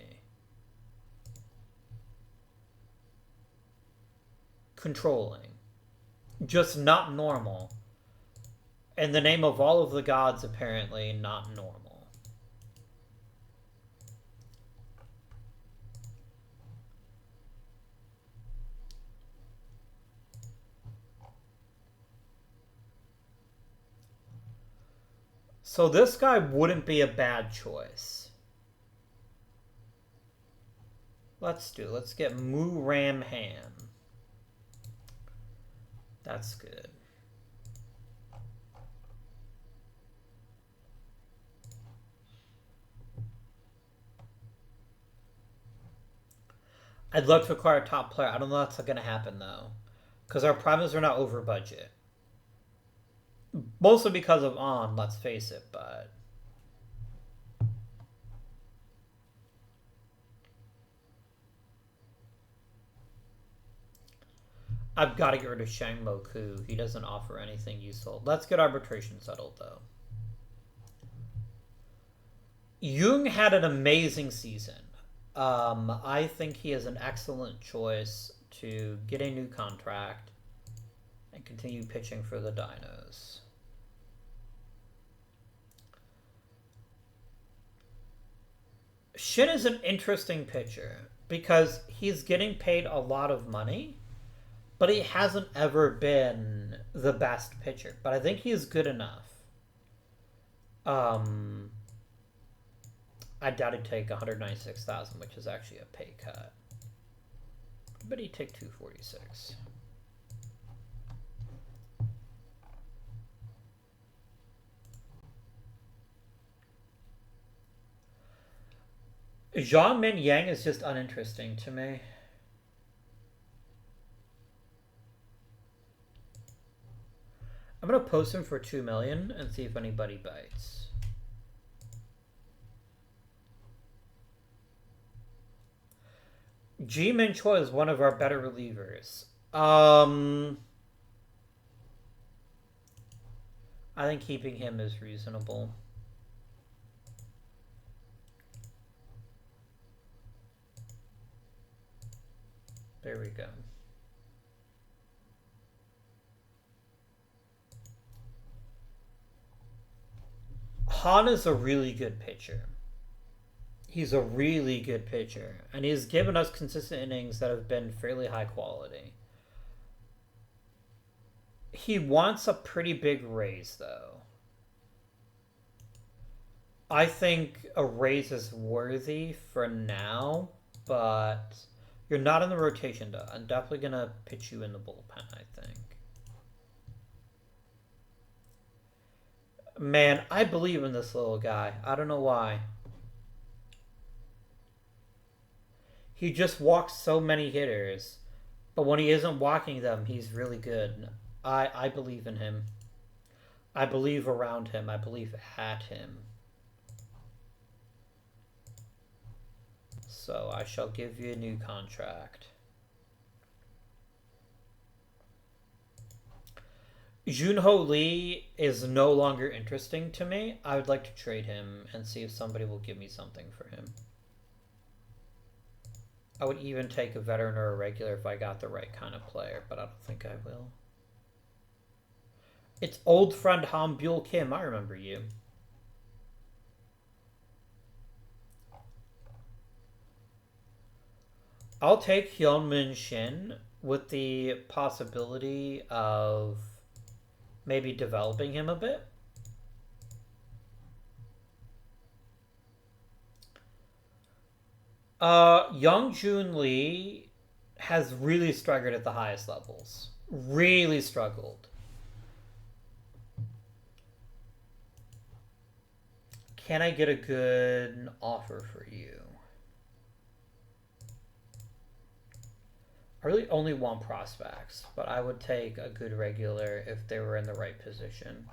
Controlling. Just not normal. In the name of all of the gods, apparently, not normal. So this guy wouldn't be a bad choice. Let's get Moo Ram Han. That's good. I'd love to acquire a top player. I don't know if that's going to happen, though. Because our problems are not over budget. Mostly because of On, let's face it, but... I've got to get rid of Shang Moku. He doesn't offer anything useful. Let's get arbitration settled, though. Jung had an amazing season. I think he is an excellent choice to get a new contract and continue pitching for the Dinos. Shin is an interesting pitcher because he's getting paid a lot of money, but he hasn't ever been the best pitcher. But I think he is good enough. I doubt he'd take $196,000, which is actually a pay cut. But he'd take $246,000. Jean-Min Yang is just uninteresting to me. I'm gonna post him for $2 million and see if anybody bites. Ji-Min Choi is one of our better relievers. I think keeping him is reasonable. There we go. Han is a really good pitcher. He's a really good pitcher, and he's given us consistent innings that have been fairly high quality. He wants a pretty big raise, though. I think a raise is worthy for now, but you're not in the rotation, though. I'm definitely going to pitch you in the bullpen, I think. Man, I believe in this little guy. I don't know why. He just walks so many hitters, but when he isn't walking them, he's really good. I believe in him. I believe around him. I believe at him. So I shall give you a new contract. Junho Lee is no longer interesting to me. I would like to trade him and see if somebody will give me something for him. I would even take a veteran or a regular if I got the right kind of player, but I don't think I will. It's old friend Han Buell Kim. I remember you. I'll take Hyunmin Shin with the possibility of maybe developing him a bit. Young Joon Lee has really struggled at the highest levels. Really struggled. Can I get a good offer for you? I really only want prospects, but I would take a good regular if they were in the right position.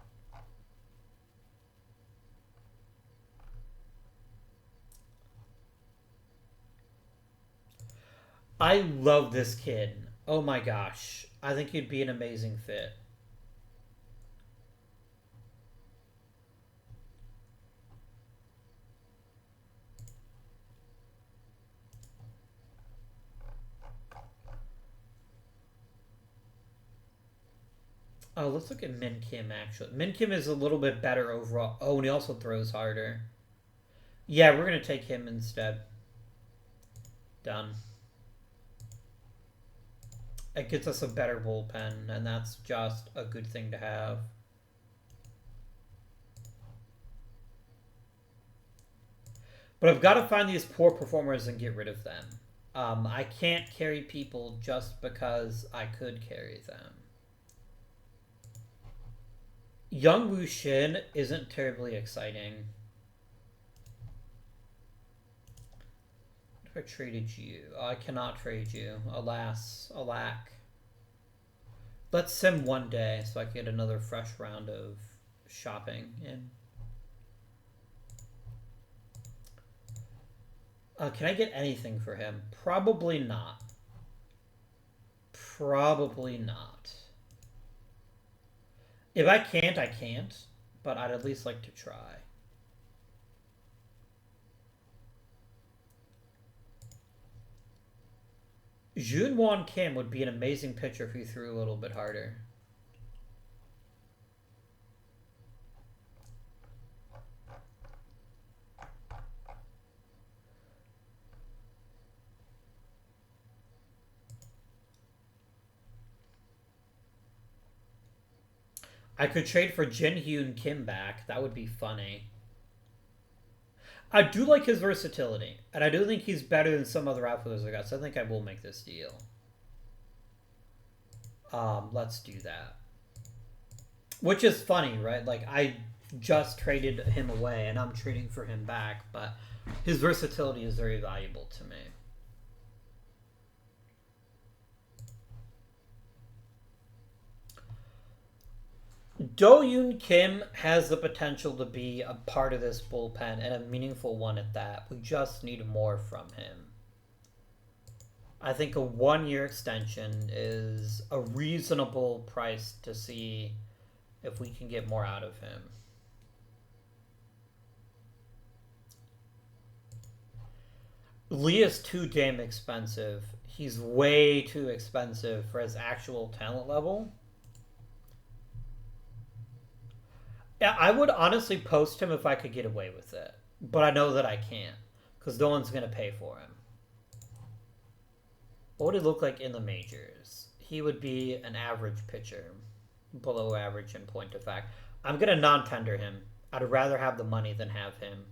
I love this kid. Oh my gosh. I think he'd be an amazing fit. Oh, let's look at Min Kim, actually. Min Kim is a little bit better overall. Oh, and he also throws harder. Yeah, we're going to take him instead. Done. It gets us a better bullpen, and that's just a good thing to have. But I've got to find these poor performers and get rid of them. I can't carry people just because I could carry them. Young Woo Shin isn't terribly exciting. What if I traded you? Oh, I cannot trade you. Alas, alack. Let's sim one day so I can get another fresh round of shopping in. Can I get anything for him? Probably not. Probably not. If I can't, I can't. But I'd at least like to try. Junwon Kim would be an amazing pitcher if he threw a little bit harder. I could trade for Jin Hyun Kim back. That would be funny. I do like his versatility, and I do think he's better than some other outfielders I got, so I think I will make this deal. Let's do that. Which is funny, right? Like, I just traded him away, and I'm trading for him back, but his versatility is very valuable to me. Do Yoon Kim has the potential to be a part of this bullpen, and a meaningful one at that. We just need more from him. I think a 1-year extension is a reasonable price to see if we can get more out of him. Lee is too damn expensive. He's way too expensive for his actual talent level. Yeah, I would honestly post him if I could get away with it. But I know that I can't, because no one's going to pay for him. What would he look like in the majors? He would be an average pitcher. Below average in point of fact. I'm going to non-tender him. I'd rather have the money than have him.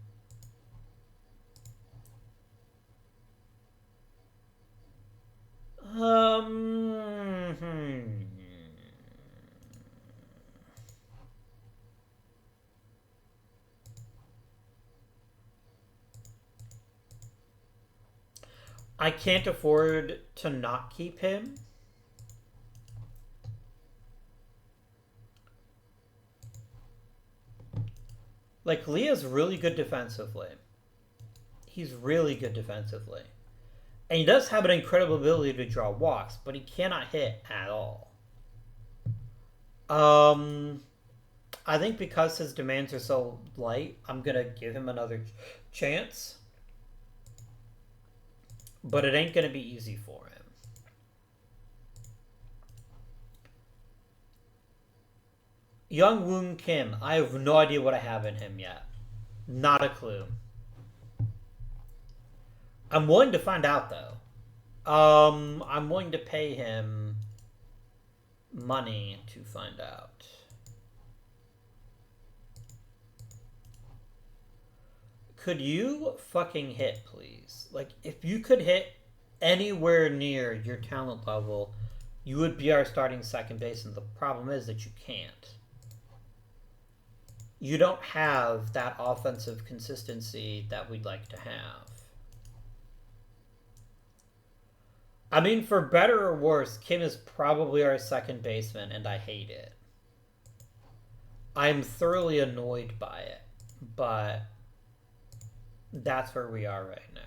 I can't afford to not keep him. Like, Leah's really good defensively. He's really good defensively. And he does have an incredible ability to draw walks, but he cannot hit at all. I think because his demands are so light, I'm going to give him another chance. But it ain't going to be easy for him. Young Woon Kim. I have no idea what I have in him yet. Not a clue. I'm willing to find out, though. I'm willing to pay him money to find out. Could you fucking hit, please? Like, if you could hit anywhere near your talent level, you would be our starting second baseman. The problem is that you can't. You don't have that offensive consistency that we'd like to have. I mean, for better or worse, Kim is probably our second baseman, and I hate it. I'm thoroughly annoyed by it, but that's where we are right now.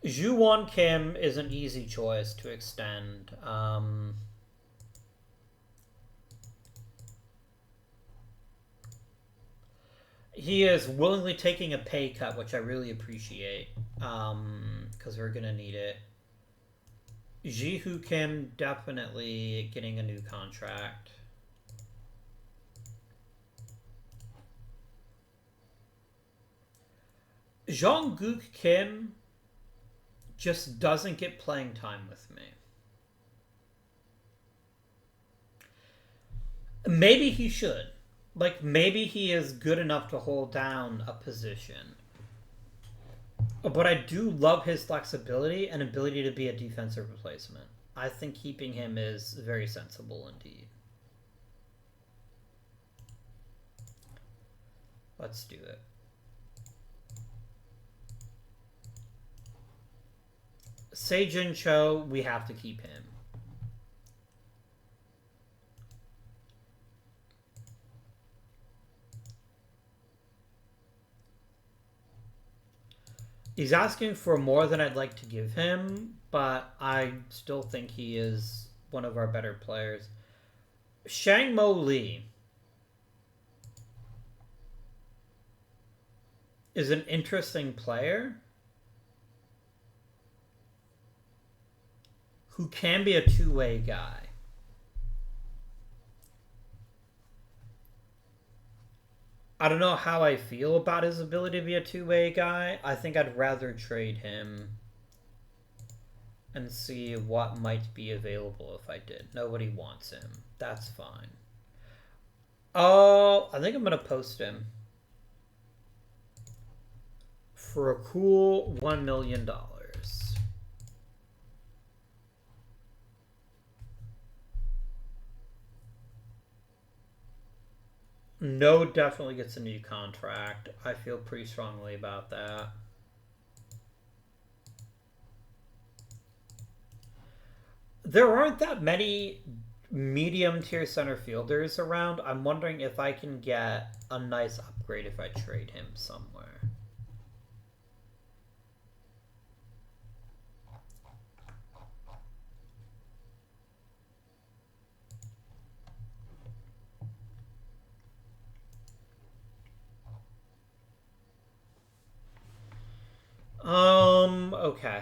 Ju-Won Kim is an easy choice to extend. He is willingly taking a pay cut, which I really appreciate, because we're going to need it. Ji-Hoo Kim definitely getting a new contract. Jong-Gook Kim just doesn't get playing time with me. Maybe he should. Like, maybe he is good enough to hold down a position. But I do love his flexibility and ability to be a defensive replacement. I think keeping him is very sensible indeed. Let's do it. Seijun Cho, we have to keep him. He's asking for more than I'd like to give him, but I still think he is one of our better players. Shang Mo Lee is an interesting player who can be a two-way guy. I don't know how I feel about his ability to be a two-way guy. I think I'd rather trade him and see what might be available if I did. Nobody wants him. That's fine. Oh, I think I'm going to post him for a cool $1 million. No definitely gets a new contract. I feel pretty strongly about that. There aren't that many medium tier center fielders around. I'm wondering if I can get a nice upgrade if I trade him somewhere. Okay.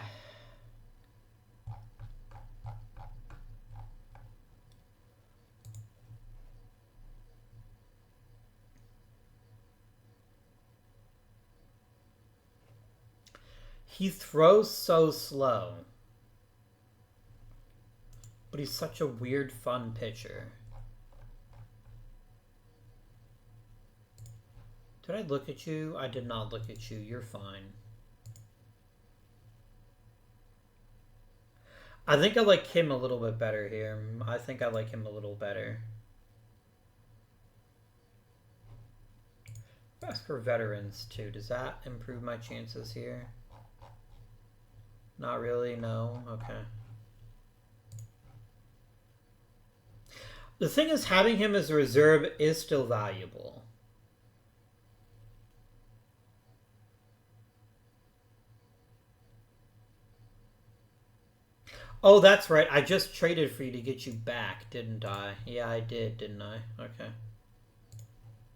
He throws so slow. But he's such a weird, fun pitcher. Did I look at you? I did not look at you. You're fine. I think I like him a little bit better here. I think I like him a little better. Ask for veterans too. Does that improve my chances here? Not really, no. Okay. The thing is, having him as a reserve is still valuable. Oh, that's right. I just traded for you to get you back, didn't I? Yeah, I did, didn't I? Okay.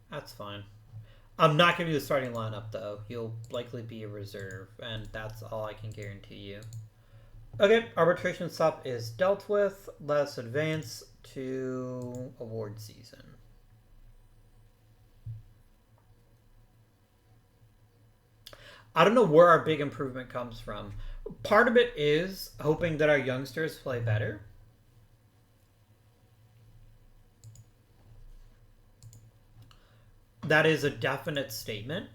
That's fine. I'm not going to be the starting lineup, though. You'll likely be a reserve, and that's all I can guarantee you. Okay, arbitration stop is dealt with. Let us advance to award season. I don't know where our big improvement comes from. Part of it is hoping that our youngsters play better. That is a definite statement.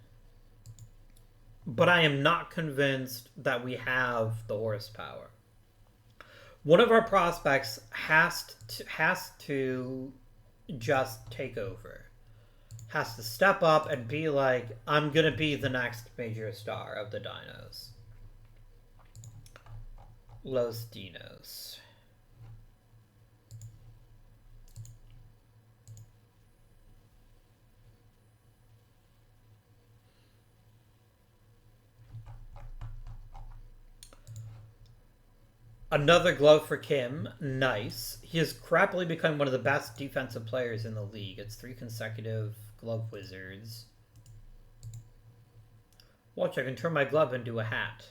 But I am not convinced that we have the horsepower. One of our prospects has to just take over. Has to step up and be like, I'm going to be the next major star of the Dinos. Los Dinos. Another glove for Kim. Nice. He has rapidly become one of the best defensive players in the league. It's 3 consecutive glove wizards. Watch, I can turn my glove into a hat.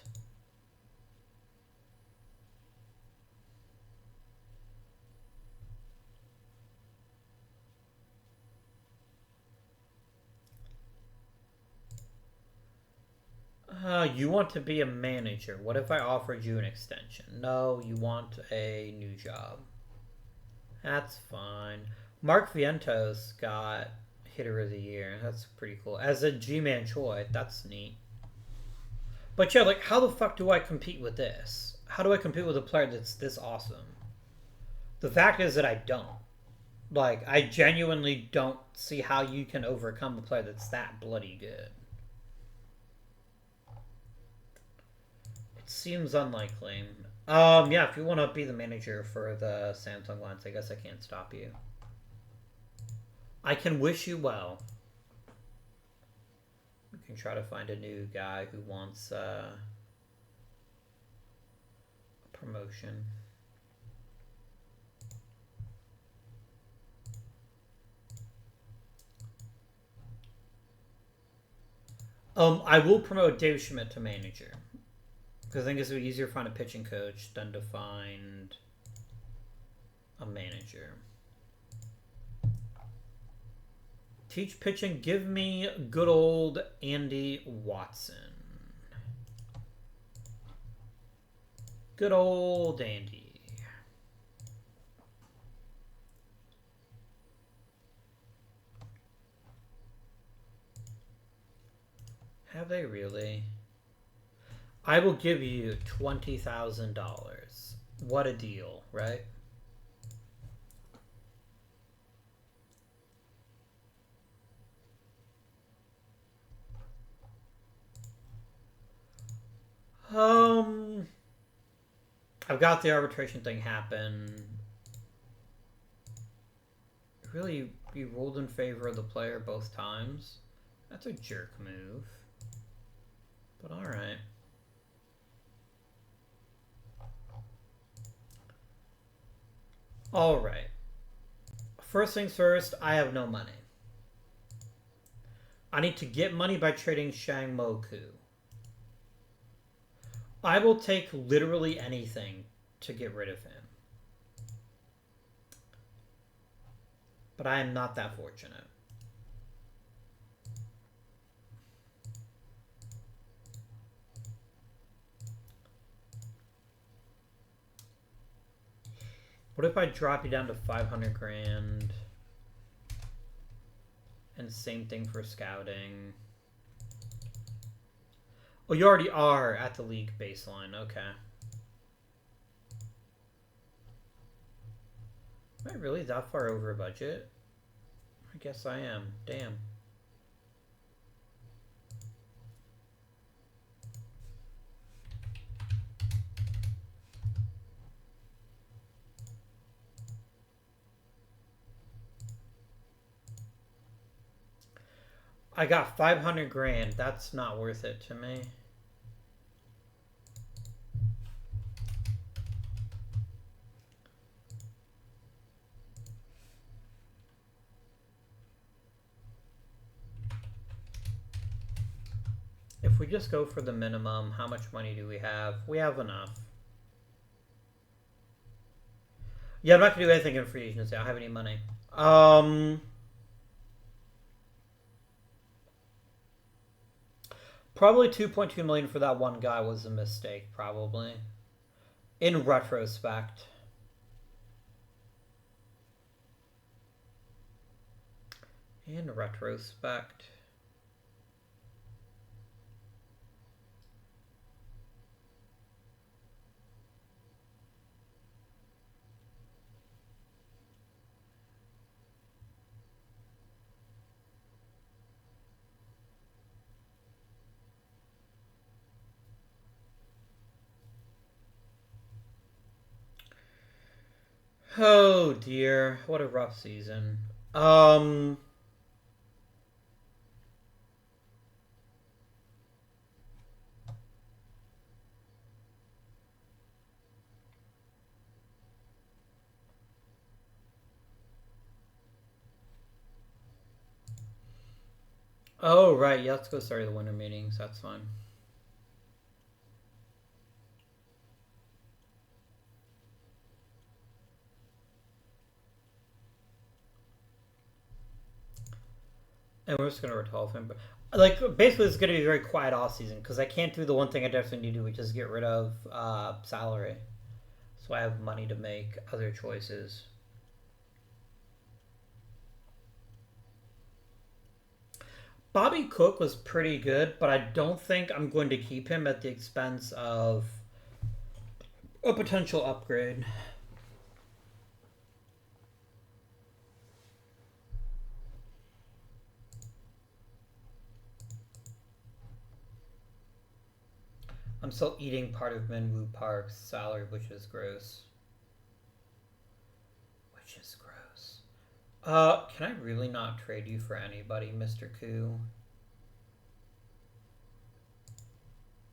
You want to be a manager. What if I offered you an extension? No, you want a new job. That's fine. Mark Vientos got Hitter of the Year. That's pretty cool. As a G-Man Choi, that's neat. But yeah, like, how the fuck do I compete with this? How do I compete with a player that's this awesome? The fact is that I don't. Like, I genuinely don't see how you can overcome a player that's that bloody good. Seems unlikely. Yeah, if you want to be the manager for the Samsung lines, I guess I can't stop you. I can wish you well. We can try to find a new guy who wants a promotion. I will promote Dave Schmidt to manager. Because I think it's easier to find a pitching coach than to find a manager. Teach pitching. Give me good old Andy Watson. Good old Andy. Have they really? I will give you $20,000. What a deal, right? I've got the arbitration thing happen. Really, be ruled in favor of the player both times. That's a jerk move. But alright. Alright. First things first, I have no money. I need to get money by trading Shang Moku. I will take literally anything to get rid of him. But I am not that fortunate. What if I drop you down to 500 grand? And same thing for scouting. Oh, you already are at the league baseline. Okay. Am I really that far over budget? I guess I am. Damn. I got 500 grand. That's not worth it to me. If we just go for the minimum, how much money do we have? We have enough. Yeah, I'm not going to do anything in free agency. I don't have any money. Probably 2.2 million for that one guy was a mistake, probably. In retrospect. In retrospect. Oh dear, what a rough season. Oh right, yeah, let's go start the winter meetings. That's fine. And we're just gonna resolve him, but like basically it's gonna be a very quiet off season because I can't do the one thing I definitely need to do, which is get rid of salary. So I have money to make other choices. Bobby Cook was pretty good, but I don't think I'm going to keep him at the expense of a potential upgrade. I'm still eating part of Minwoo Park's salary, which is gross. Which is gross. Can I really not trade you for anybody, Mr. Koo?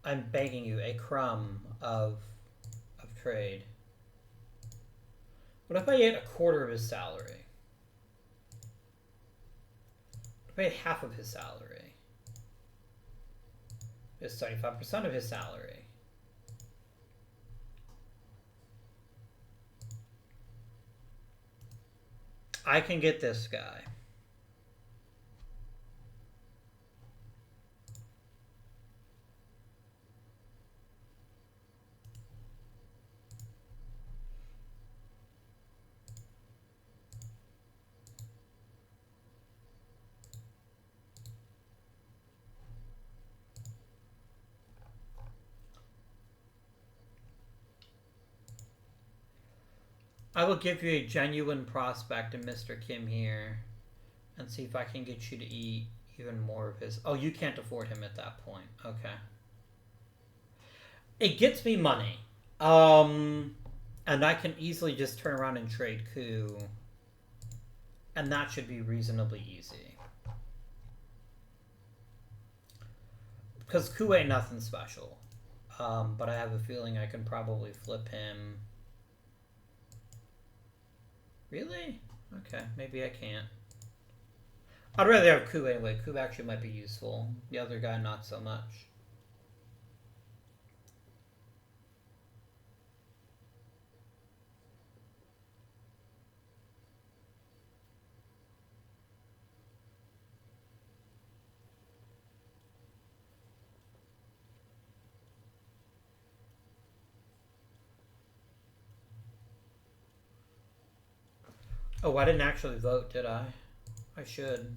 I'm begging you, a crumb of trade. What if I get a quarter of his salary? What if I get half of his salary? Just 75% of his salary. I can get this guy. I will give you a genuine prospect in Mr. Kim here and see if I can get you to eat even more of his. Oh, you can't afford him at that point. Okay. It gets me money. And I can easily just turn around and trade Ku. And that should be reasonably easy. Because Ku ain't nothing special. But I have a feeling I can probably flip him. Really? Okay, maybe I can't. I'd rather have Ku anyway. Ku actually might be useful. The other guy, not so much. Oh, I didn't actually vote, did I? I should.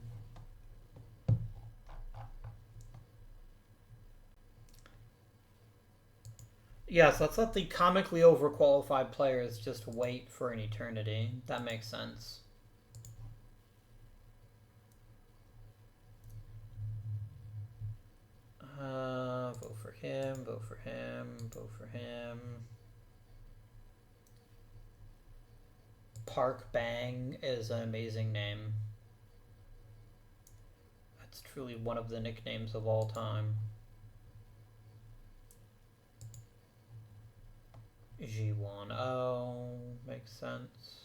Yes, let's let the comically overqualified players just wait for an eternity. That makes sense. Vote for him, vote for him, vote for him. Park Bang is an amazing name. That's truly one of the nicknames of all time. G10 makes sense.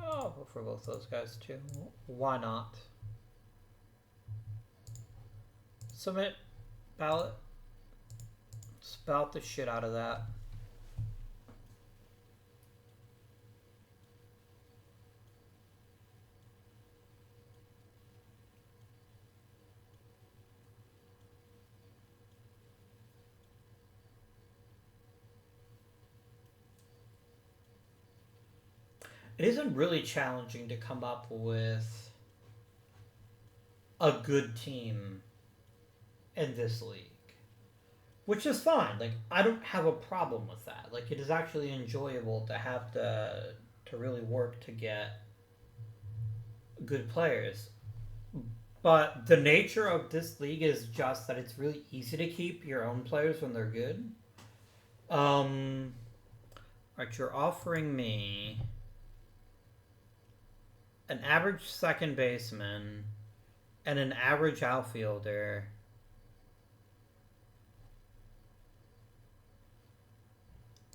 I'll vote for both those guys too. Why not? Submit ballot. Spout the shit out of that. It isn't really challenging to come up with a good team in this league, which is fine. Like, I don't have a problem with that. Like, it is actually enjoyable to have to really work to get good players. But the nature of this league is just that it's really easy to keep your own players when they're good. Alright, you're offering me an average second baseman and an average outfielder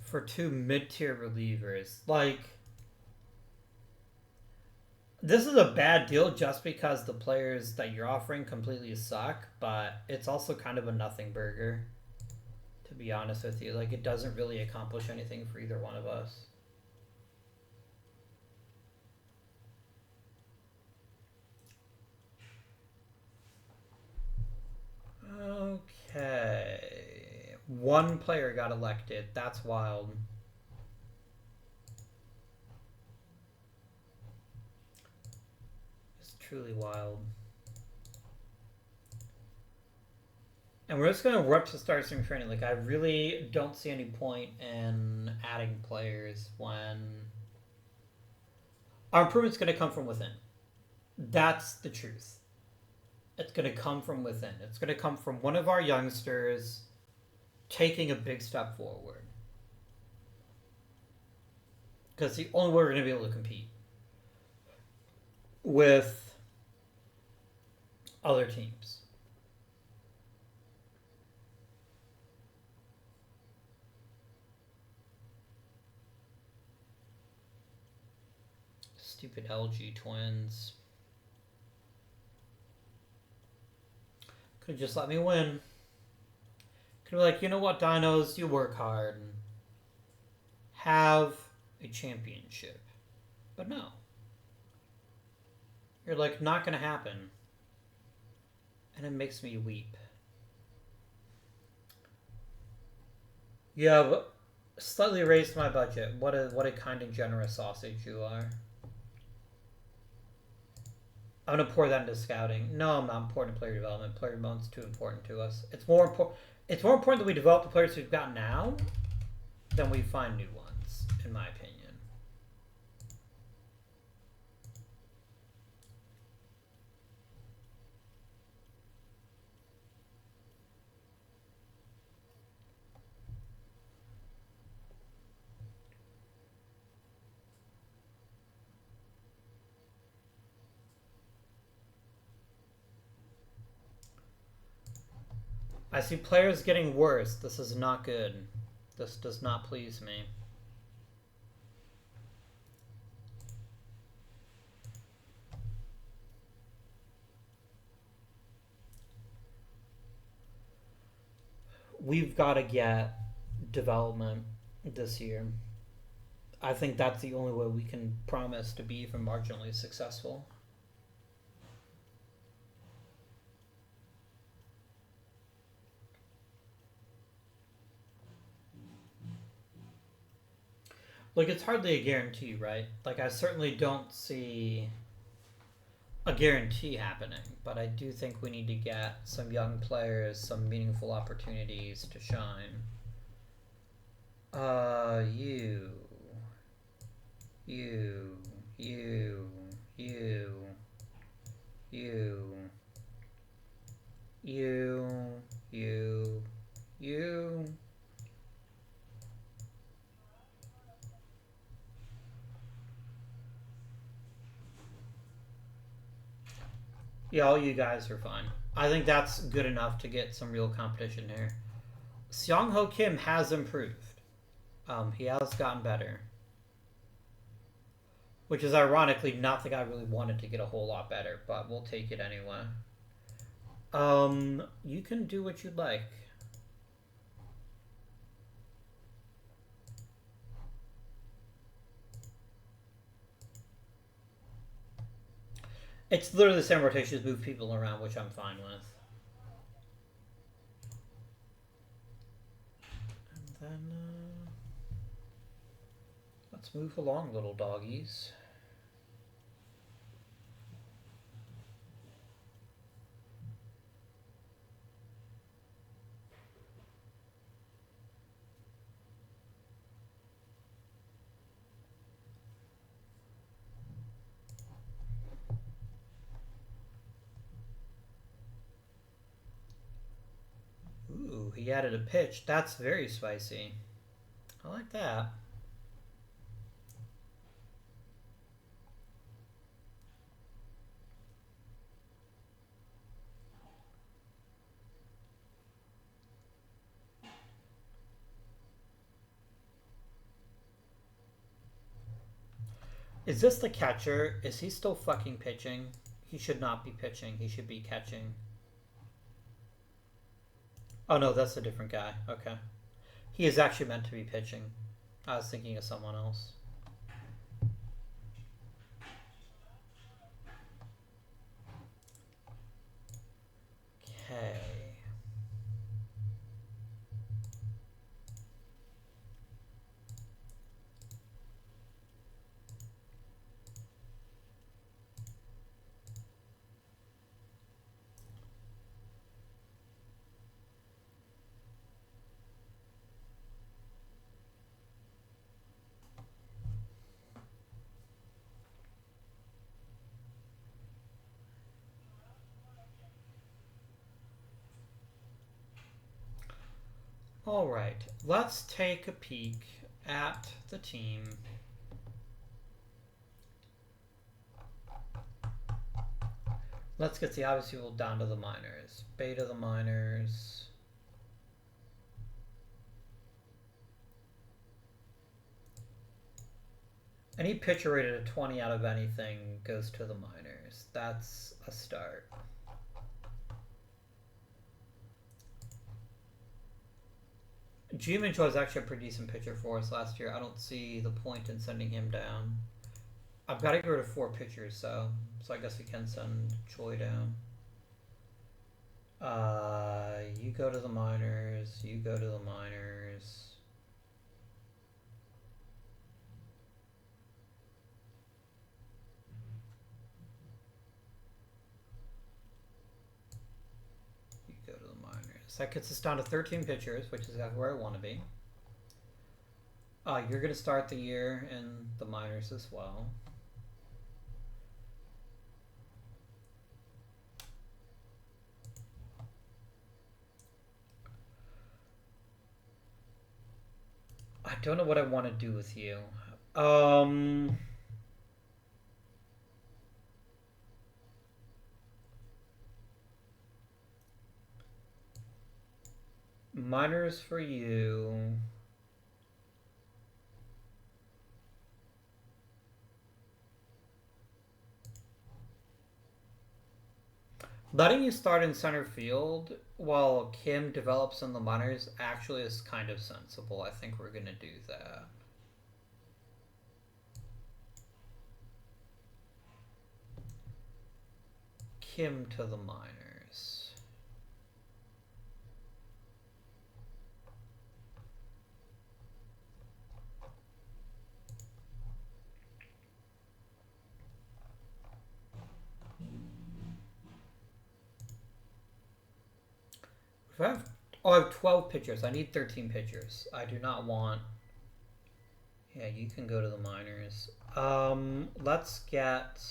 for two mid-tier relievers. Like, this is a bad deal just because the players that you're offering completely suck, but it's also kind of a nothing burger, to be honest with you. Like, it doesn't really accomplish anything for either one of us. Okay. One player got elected. That's wild. It's truly wild. And we're just going to rip to start spring training. Like, I really don't see any point in adding players when our improvement's going to come from within. That's the truth. It's going to come from within. It's going to come from one of our youngsters taking a big step forward. Because the only way we're going to be able to compete with other teams. Stupid LG twins. Could just let me win. Could be like, you know what, Dinos, you work hard and have a championship. But no. You're like, not gonna happen. And it makes me weep. Yeah, but slightly raised my budget. What a kind and generous sausage you are. I'm gonna pour that into scouting. No, I'm not pouring into player development. Player development's too important to us. It's more important. It's more important that we develop the players we've got now than we find new ones, in my opinion. I see players getting worse. This is not good. This does not please me. We've got to get development this year. I think that's the only way we can promise to be even marginally successful. Like, it's hardly a guarantee, right? Like, I certainly don't see a guarantee happening, but I do think we need to get some young players some meaningful opportunities to shine. You, you, you, you, you, you, you. Yeah, all you guys are fine. I think that's good enough to get some real competition here. Seong Ho Kim has improved. He has gotten better. Which is ironically not the guy I really wanted to get a whole lot better, but we'll take it anyway. You can do what you'd like. It's literally the same rotation, just move people around, which I'm fine with. And then, let's move along, little doggies. Ooh, he added a pitch. That's very spicy. I like that. Is this the catcher? Is he still fucking pitching? He should not be pitching. He should be catching. Oh no, that's a different guy. Okay. He is actually meant to be pitching. I was thinking of someone else. Okay. All right, let's take a peek at the team. Let's get the obvious people down to the minors. Beta the minors. Any pitcher rated a 20 out of anything goes to the minors. That's a start. G-Man Choi was actually a pretty decent pitcher for us last year. I don't see the point in sending him down. I've got to get rid of 4 pitchers, so I guess we can send Choi down. You go to the minors. You go to the minors. You go to the minors. That gets us down to 13 pitchers, which is exactly where I want to be. You're going to start the year in the minors as well. I don't know what I want to do with you. Minors for you. Letting you start in center field while Kim develops in the minors actually is kind of sensible. I think we're going to do that. Kim to the minors. If I have 12 pitchers. I need 13 pitchers. I do not want... Yeah, you can go to the minors. Let's get...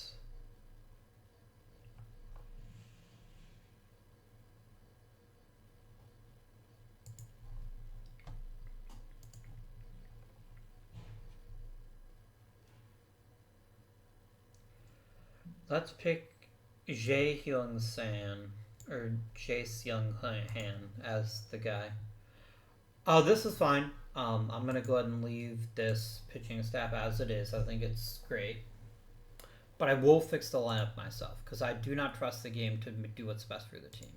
Let's pick Jae Hyung San or Jae Seung Han as the guy. Oh, this is fine. I'm gonna go ahead and leave this pitching staff as it is. I think it's great, but I will fix the lineup myself because I do not trust the game to do what's best for the team.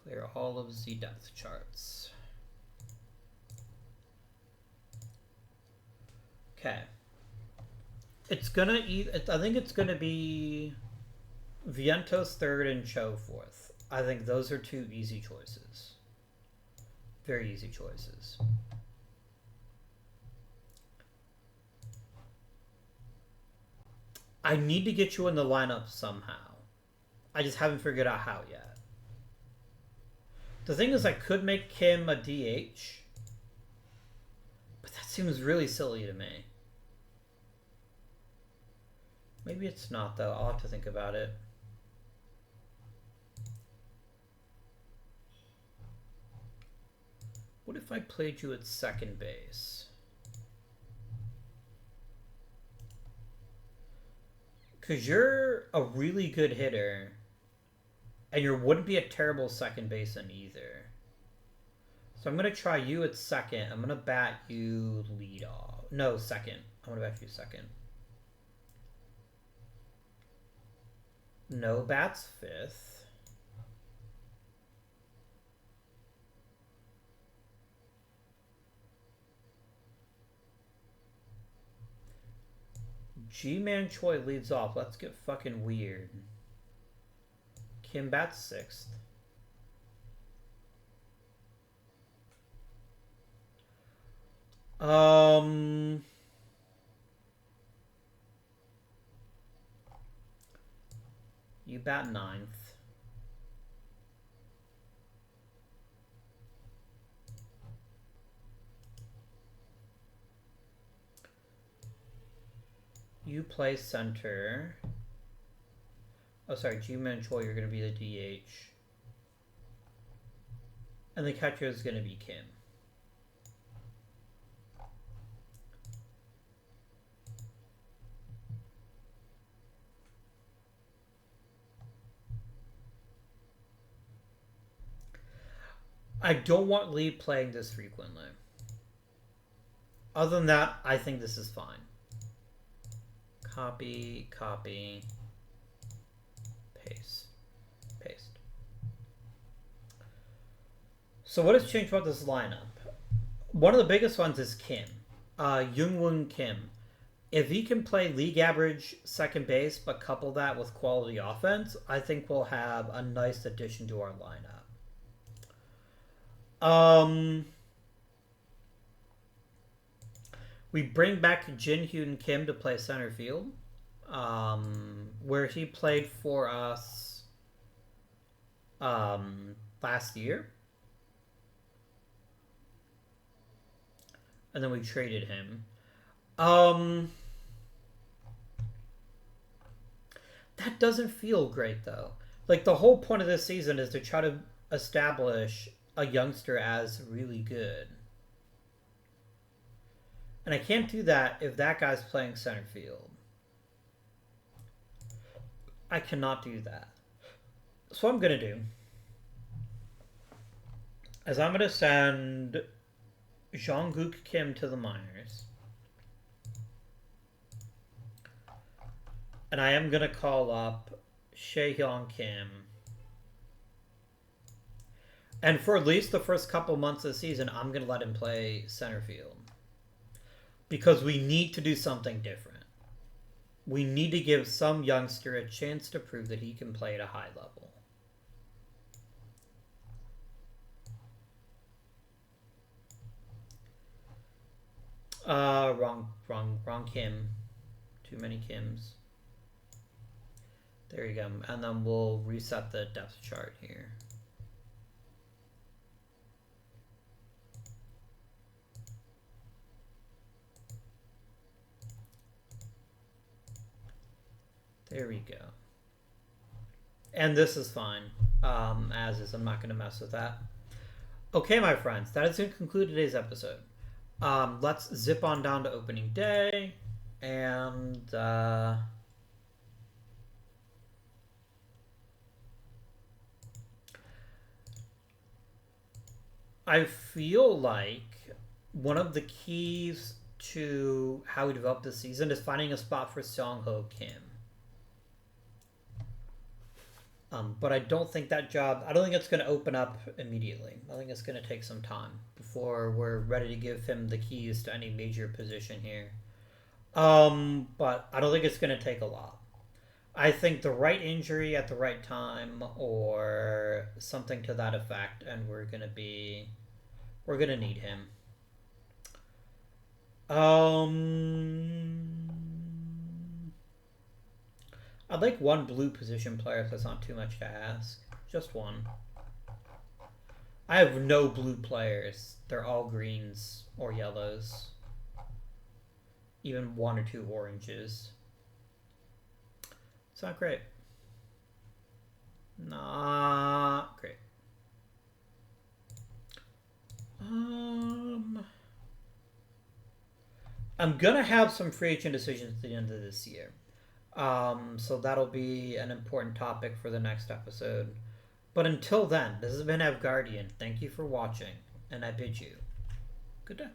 Clear all of the depth charts. Okay. It's gonna I think it's gonna be Vientos third and Cho fourth. I think those are 2 easy choices. Very easy choices. I need to get you in the lineup somehow. I just haven't figured out how yet. The thing is, I could make Kim a DH, but that seems really silly to me. Maybe it's not, though. I'll have to think about it. What if I played you at second base? Because you're a really good hitter, and you wouldn't be a terrible second baseman either. So I'm going to try you at second. I'm going to bat you lead off. No, second. I'm going to bat you second. No bats fifth. G-Man Choi leads off. Let's get fucking weird. Kim bats sixth. You bat ninth. You play center. Oh, sorry, G-Man Choi, you're going to be the DH. And the catcher is going to be Kim. I don't want Lee playing this frequently. Other than that, I think this is fine. Copy, copy, paste, paste. So what has changed about this lineup? One of the biggest ones is Kim. Jungwon Kim. If he can play league average second base, but couple that with quality offense, I think we'll have a nice addition to our lineup. We bring back Jin Hyun Kim to play center field, where he played for us last year. And then we traded him. That doesn't feel great, though. Like, the whole point of this season is to try to establish a youngster as really good. And I can't do that if that guy's playing center field. I cannot do that. So what I'm going to do is I'm going to send Jungkook Kim to the minors. And I am going to call up Shaehyung Kim. And for at least the first couple months of the season, I'm going to let him play center field. Because we need to do something different. We need to give some youngster a chance to prove that he can play at a high level. Wrong Kim. Too many Kims. There you go. And then we'll reset the depth chart here. There we go. And this is fine, as is. I'm not going to mess with that. Okay, my friends, that is going to conclude today's episode. Let's zip on down to opening day, and I feel like one of the keys to how we develop this season is finding a spot for Song-ho Kim. But I don't think that job, I don't think it's going to open up immediately. I think it's going to take some time before we're ready to give him the keys to any major position here. But I don't think it's going to take a lot. I think the right injury at the right time or something to that effect, and we're going to need him. I'd like one blue position player if that's not too much to ask. Just one. I have no blue players. They're all greens or yellows. Even one or two oranges. It's not great. Not great. I'm gonna have some free agent decisions at the end of this year. So that'll be an important topic for the next episode. But until then, this has been Avguardian. Thank you for watching, and I bid you good day.